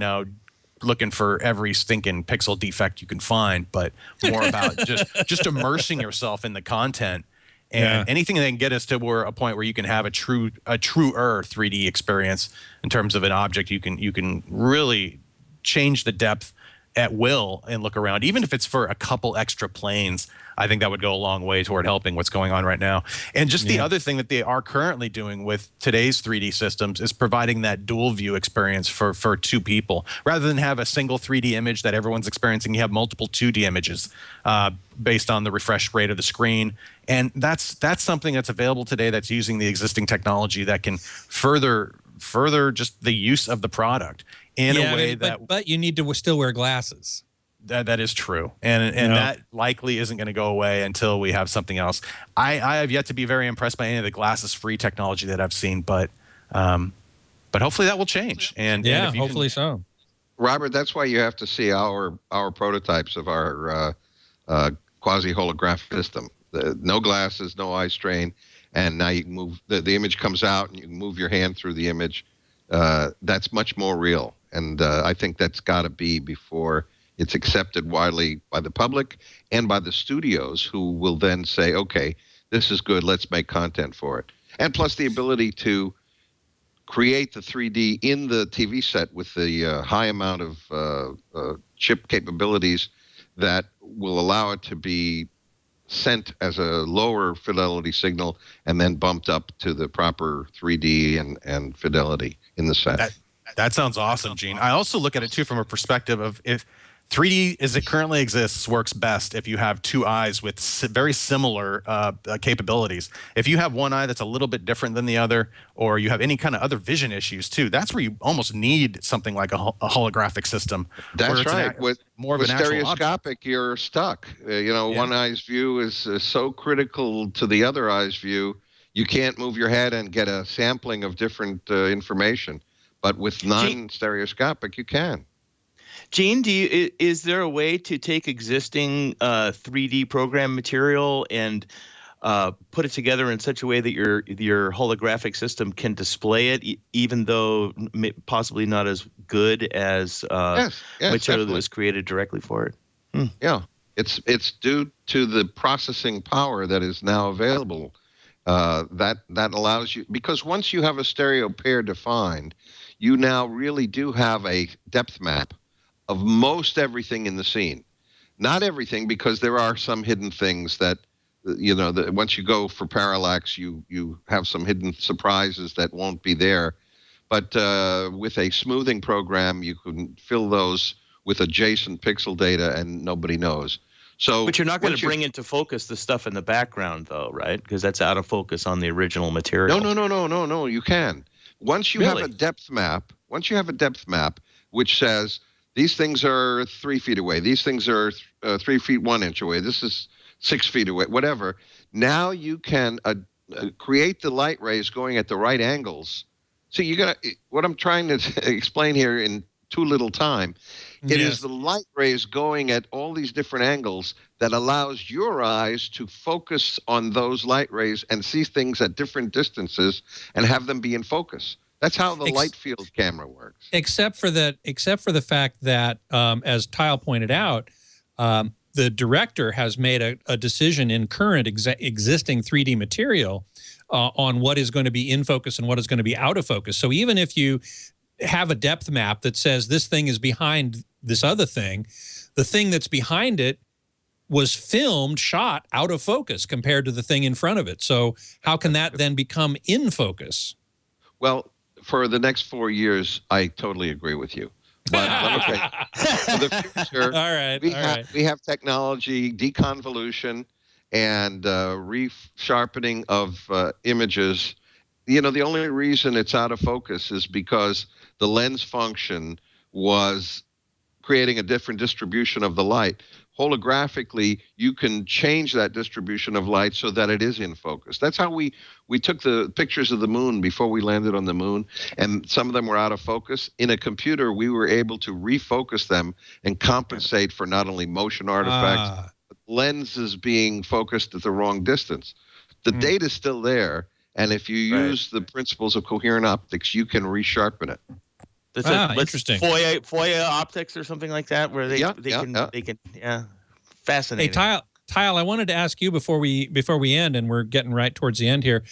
looking for every stinking pixel defect you can find, but more about just immersing yourself in the content. And anything that can get us to a point where you can have a truer 3D experience in terms of an object, you can really change the depth at will and look around, even if it's for a couple extra planes. I think that would go a long way toward helping what's going on right now. And just the other thing that they are currently doing with today's 3D systems is providing that dual view experience for two people. Rather than have a single 3D image that everyone's experiencing, you have multiple 2D images based on the refresh rate of the screen. And that's something that's available today that's using the existing technology that can further just the use of the product in a way but you need to still wear glasses. That is true, and that likely isn't going to go away until we have something else. I have yet to be very impressed by any of the glasses-free technology that I've seen, but hopefully that will change. And hopefully so. Robert, that's why you have to see our prototypes of our quasi-holographic system. No glasses, no eye strain, and now you can move. The image comes out, and you can move your hand through the image. That's much more real, and I think that's got to be before it's accepted widely by the public and by the studios, who will then say, okay, this is good, let's make content for it. And plus the ability to create the 3D in the TV set with the high amount of chip capabilities that will allow it to be sent as a lower fidelity signal and then bumped up to the proper 3D and fidelity in the set. That sounds awesome, Gene. I also look at it too from a perspective of if 3D as it currently exists works best if you have two eyes with very similar capabilities. If you have one eye that's a little bit different than the other, or you have any kind of other vision issues too, that's where you almost need something like a holographic system. That's right. With stereoscopic, you're stuck. One eye's view is so critical to the other eye's view. You can't move your head and get a sampling of different information. But with non-stereoscopic, you can. Gene, is there a way to take existing 3D program material and put it together in such a way that your holographic system can display it, even though possibly not as good as material definitely. that was created directly for it? Yeah, it's due to the processing power that is now available. That allows you, because once you have a stereo pair defined, you now really do have a depth map of most everything in the scene. Not everything, because there are some hidden things that, once you go for parallax, you have some hidden surprises that won't be there. But with a smoothing program, you can fill those with adjacent pixel data and nobody knows. But you're not going to bring into focus the stuff in the background, though, right? Because that's out of focus on the original material. No, you can. Once you have a depth map, which says these things are 3 feet away, these things are 3 feet 1 inch away, this is 6 feet away, whatever. Now you can create the light rays going at the right angles. So what I'm trying to explain here in too little time, it is the light rays going at all these different angles that allows your eyes to focus on those light rays and see things at different distances and have them be in focus. That's how the light field camera works. Except for the fact that, as Tyll pointed out, the director has made a decision in current existing 3D material on what is going to be in focus and what is going to be out of focus. So even if you have a depth map that says this thing is behind this other thing, the thing that's behind it was shot out of focus compared to the thing in front of it. So how can that then become in focus? Well, for the next 4 years, I totally agree with you. But let me say, for the future, we have technology, deconvolution, and resharpening of images. The only reason it's out of focus is because the lens function was creating a different distribution of the light. Holographically, you can change that distribution of light so that it is in focus. That's how we took the pictures of the moon before we landed on the moon, and some of them were out of focus. In a computer, we were able to refocus them and compensate for not only motion artifacts, but lenses being focused at the wrong distance. The data's still there, and if you use the principles of coherent optics, you can resharpen it. That's interesting. FOIA optics or something like that, where they can fascinating. Hey, Tyll, I wanted to ask you before we end, and we're getting right towards the end here.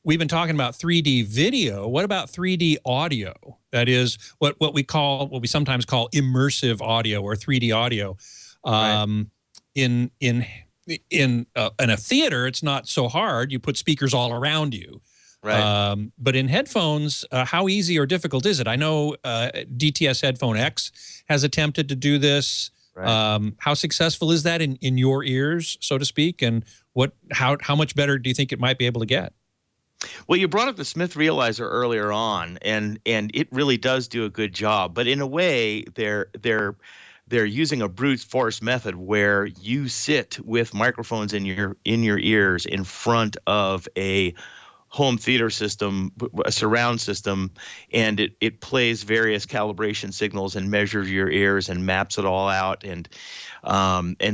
We've been talking about 3D video. What about 3D audio? That is what we sometimes call immersive audio or 3D audio. In a theater, it's not so hard. You put speakers all around you. Right. But in headphones, how easy or difficult is it? I know DTS Headphone X has attempted to do this. Right. How successful is that in your ears, so to speak? And how much better do you think it might be able to get? Well, you brought up the Smith Realizer earlier on, and it really does do a good job. But in a way, they're using a brute force method where you sit with microphones in your ears in front of a home theater system, a surround system, and it plays various calibration signals and measures your ears and maps it all out, and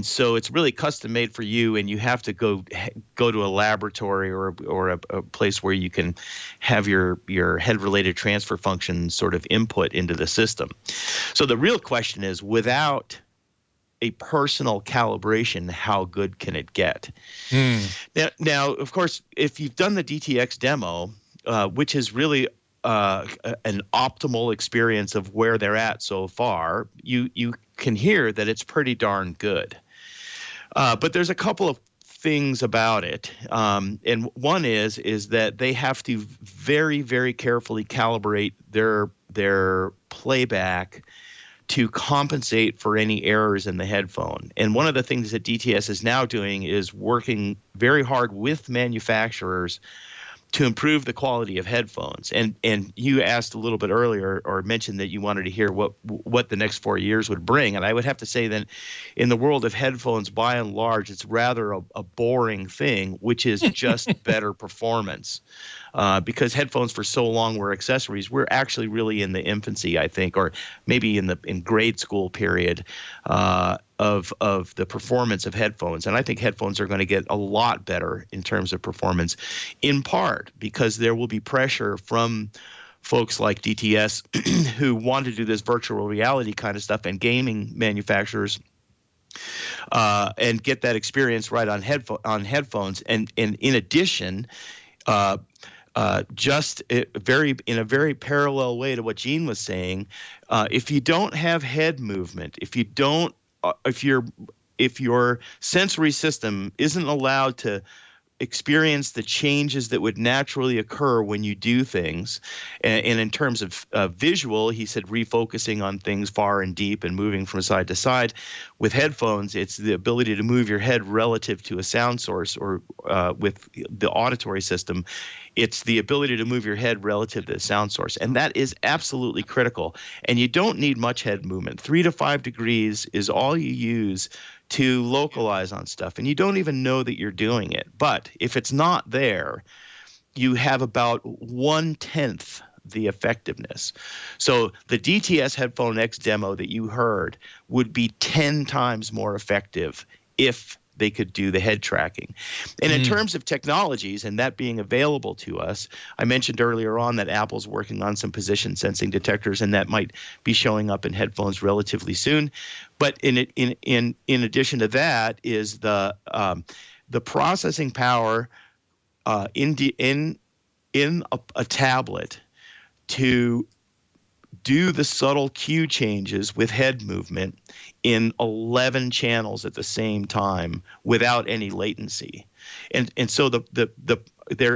so it's really custom made for you, and you have to go to a laboratory or a place where you can have your head related transfer function sort of input into the system. So the real question is, without a personal calibration, how good can it get? Now, of course, if you've done the DTX demo, which is really an optimal experience of where they're at so far, you can hear that it's pretty darn good. But there's a couple of things about it, and one is that they have to very, very carefully calibrate their playback to compensate for any errors in the headphone. And one of the things that DTS is now doing is working very hard with manufacturers to improve the quality of headphones. And you asked a little bit earlier, or mentioned that you wanted to hear what the next 4 years would bring. And I would have to say that in the world of headphones, by and large, it's rather a boring thing, which is just better performance. Because headphones for so long were accessories. We're actually really in the infancy, I think, or maybe in grade school period of the performance of headphones. And I think headphones are going to get a lot better in terms of performance, in part because there will be pressure from folks like DTS who want to do this virtual reality kind of stuff, and gaming manufacturers and get that experience right on headphones. And in addition, just in a very parallel way to what Gene was saying, if you don't have head movement, if your sensory system isn't allowed to experience the changes that would naturally occur when you do things, and in terms of visual, he said refocusing on things far and deep and moving from side to side. With headphones, it's the ability to move your head relative to a sound source, or with the auditory system, it's the ability to move your head relative to the sound source. And that is absolutely critical. And you don't need much head movement. 3 to 5 degrees is all you use to localize on stuff. And you don't even know that you're doing it. But if it's not there, you have about 1/10 the effectiveness. So the DTS Headphone X demo that you heard would be 10 times more effective if they could do the head tracking. And in terms of technologies and that being available to us, I mentioned earlier on that Apple's working on some position sensing detectors, and that might be showing up in headphones relatively soon. But in addition to that is the processing power in a tablet to do the subtle cue changes with head movement in 11 channels at the same time without any latency. And so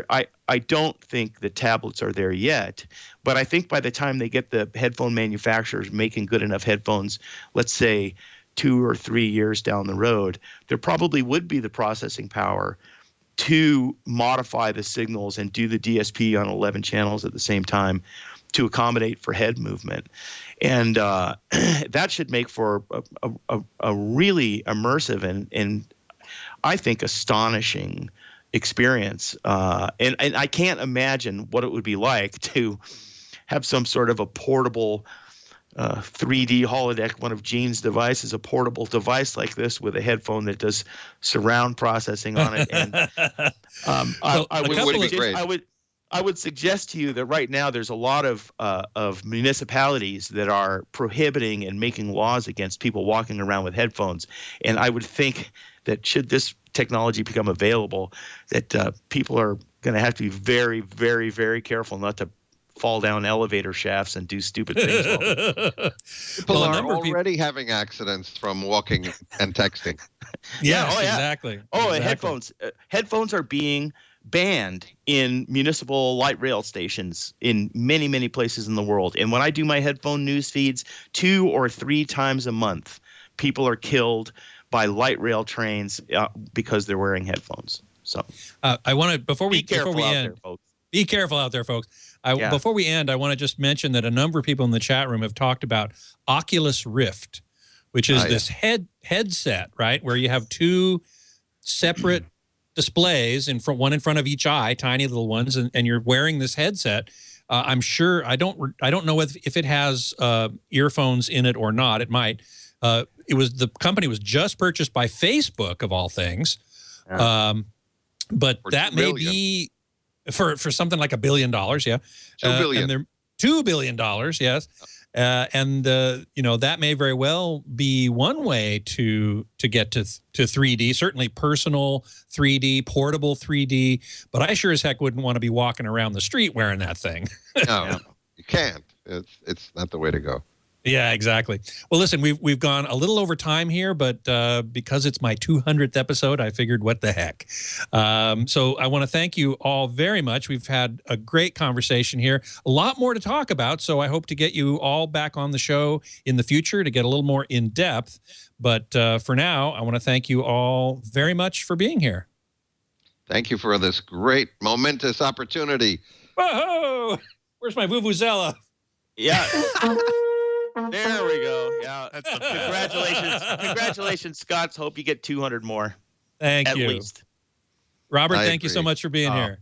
I don't think the tablets are there yet, but I think by the time they get the headphone manufacturers making good enough headphones, let's say 2 or 3 years down the road, there probably would be the processing power to modify the signals and do the DSP on 11 channels at the same time to accommodate for head movement. And that should make for a really immersive and I think astonishing experience. And I can't imagine what it would be like to have some sort of a portable 3D holodeck, one of Gene's devices, a portable device like this with a headphone that does surround processing on it. And I would suggest to you that right now there's a lot of municipalities that are prohibiting and making laws against people walking around with headphones. And I would think that should this technology become available, that people are going to have to be very, very, very careful not to fall down elevator shafts and do stupid things. People are already having accidents from walking and texting. Yes, exactly. Oh, exactly. Headphones are being banned in municipal light rail stations in many, many places in the world. And when I do my headphone news feeds 2 or 3 times a month, people are killed by light rail trains because they're wearing headphones. So I want to, before we end, be careful out there, folks. Before we end, I want to just mention that a number of people in the chat room have talked about Oculus Rift, which is this headset, right, where you have 2 separate displays one in front of each eye, tiny little ones, and you're wearing this headset. I'm sure I don't know if it has earphones in it or not. It might. The company was just purchased by Facebook of all things, but that may be for something like $1 billion. Yeah, $2 billion. And they're $2 billion. Yes. And that may very well be one way to get to 3D, certainly personal 3D, portable 3D, but I sure as heck wouldn't want to be walking around the street wearing that thing. No, you can't. It's not the way to go. Yeah, exactly. Well, listen, we've gone a little over time here, but because it's my 200th episode, I figured, what the heck? So I want to thank you all very much. We've had a great conversation here, a lot more to talk about. So I hope to get you all back on the show in the future to get a little more in depth. But for now, I want to thank you all very much for being here. Thank you for this great, momentous opportunity. Whoa! Where's my vuvuzela? Yeah. There we go. Yeah. Congratulations, Scott. Hope you get 200 more. Thank you. At least. Robert, I thank you so agree. much for being here.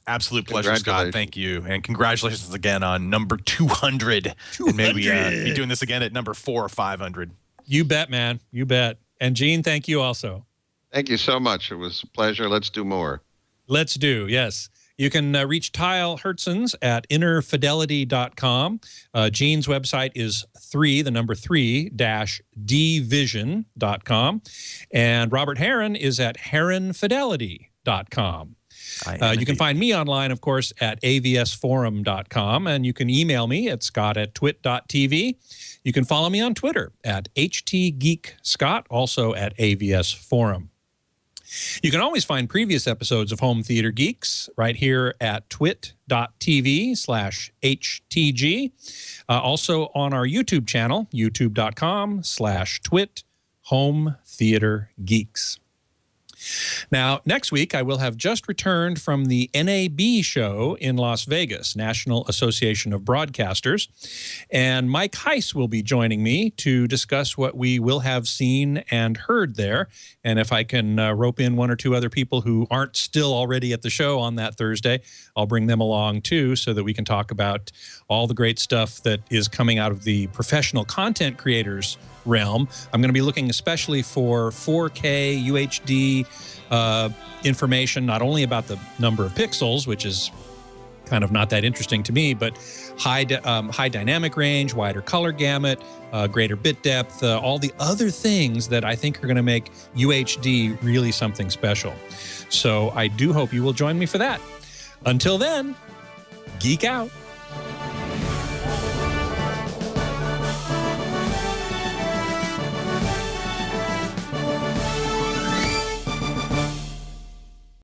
Absolute pleasure, Scott. Thank you. And congratulations again on number 200. And maybe be doing this again at number 400 or 500. You bet, man. You bet. And Gene, thank you also. Thank you so much. It was a pleasure. Let's do more. Let's do, yes. You can reach Tyll Hertsens at innerfidelity.com. Gene's website is 3-division.com. And Robert Heron is at heronfidelity.com. You can find me online, of course, at avsforum.com. And you can email me at scott@twit.tv. You can follow me on Twitter at htgeekscott, also at avsforum. You can always find previous episodes of Home Theater Geeks right here at twit.tv/HTG. Also on our YouTube channel, youtube.com/twit Home Theater Geeks. Now, next week, I will have just returned from the NAB show in Las Vegas, National Association of Broadcasters, and Mike Heiss will be joining me to discuss what we will have seen and heard there. And if I can rope in one or two other people who aren't still already at the show on that Thursday, I'll bring them along too, so that we can talk about all the great stuff that is coming out of the professional content creators realm. I'm going to be looking especially for 4K UHD information, not only about the number of pixels, which is kind of not that interesting to me, but high dynamic range, wider color gamut, greater bit depth, all the other things that I think are going to make UHD really something special. So I do hope you will join me for that. Until then, geek out.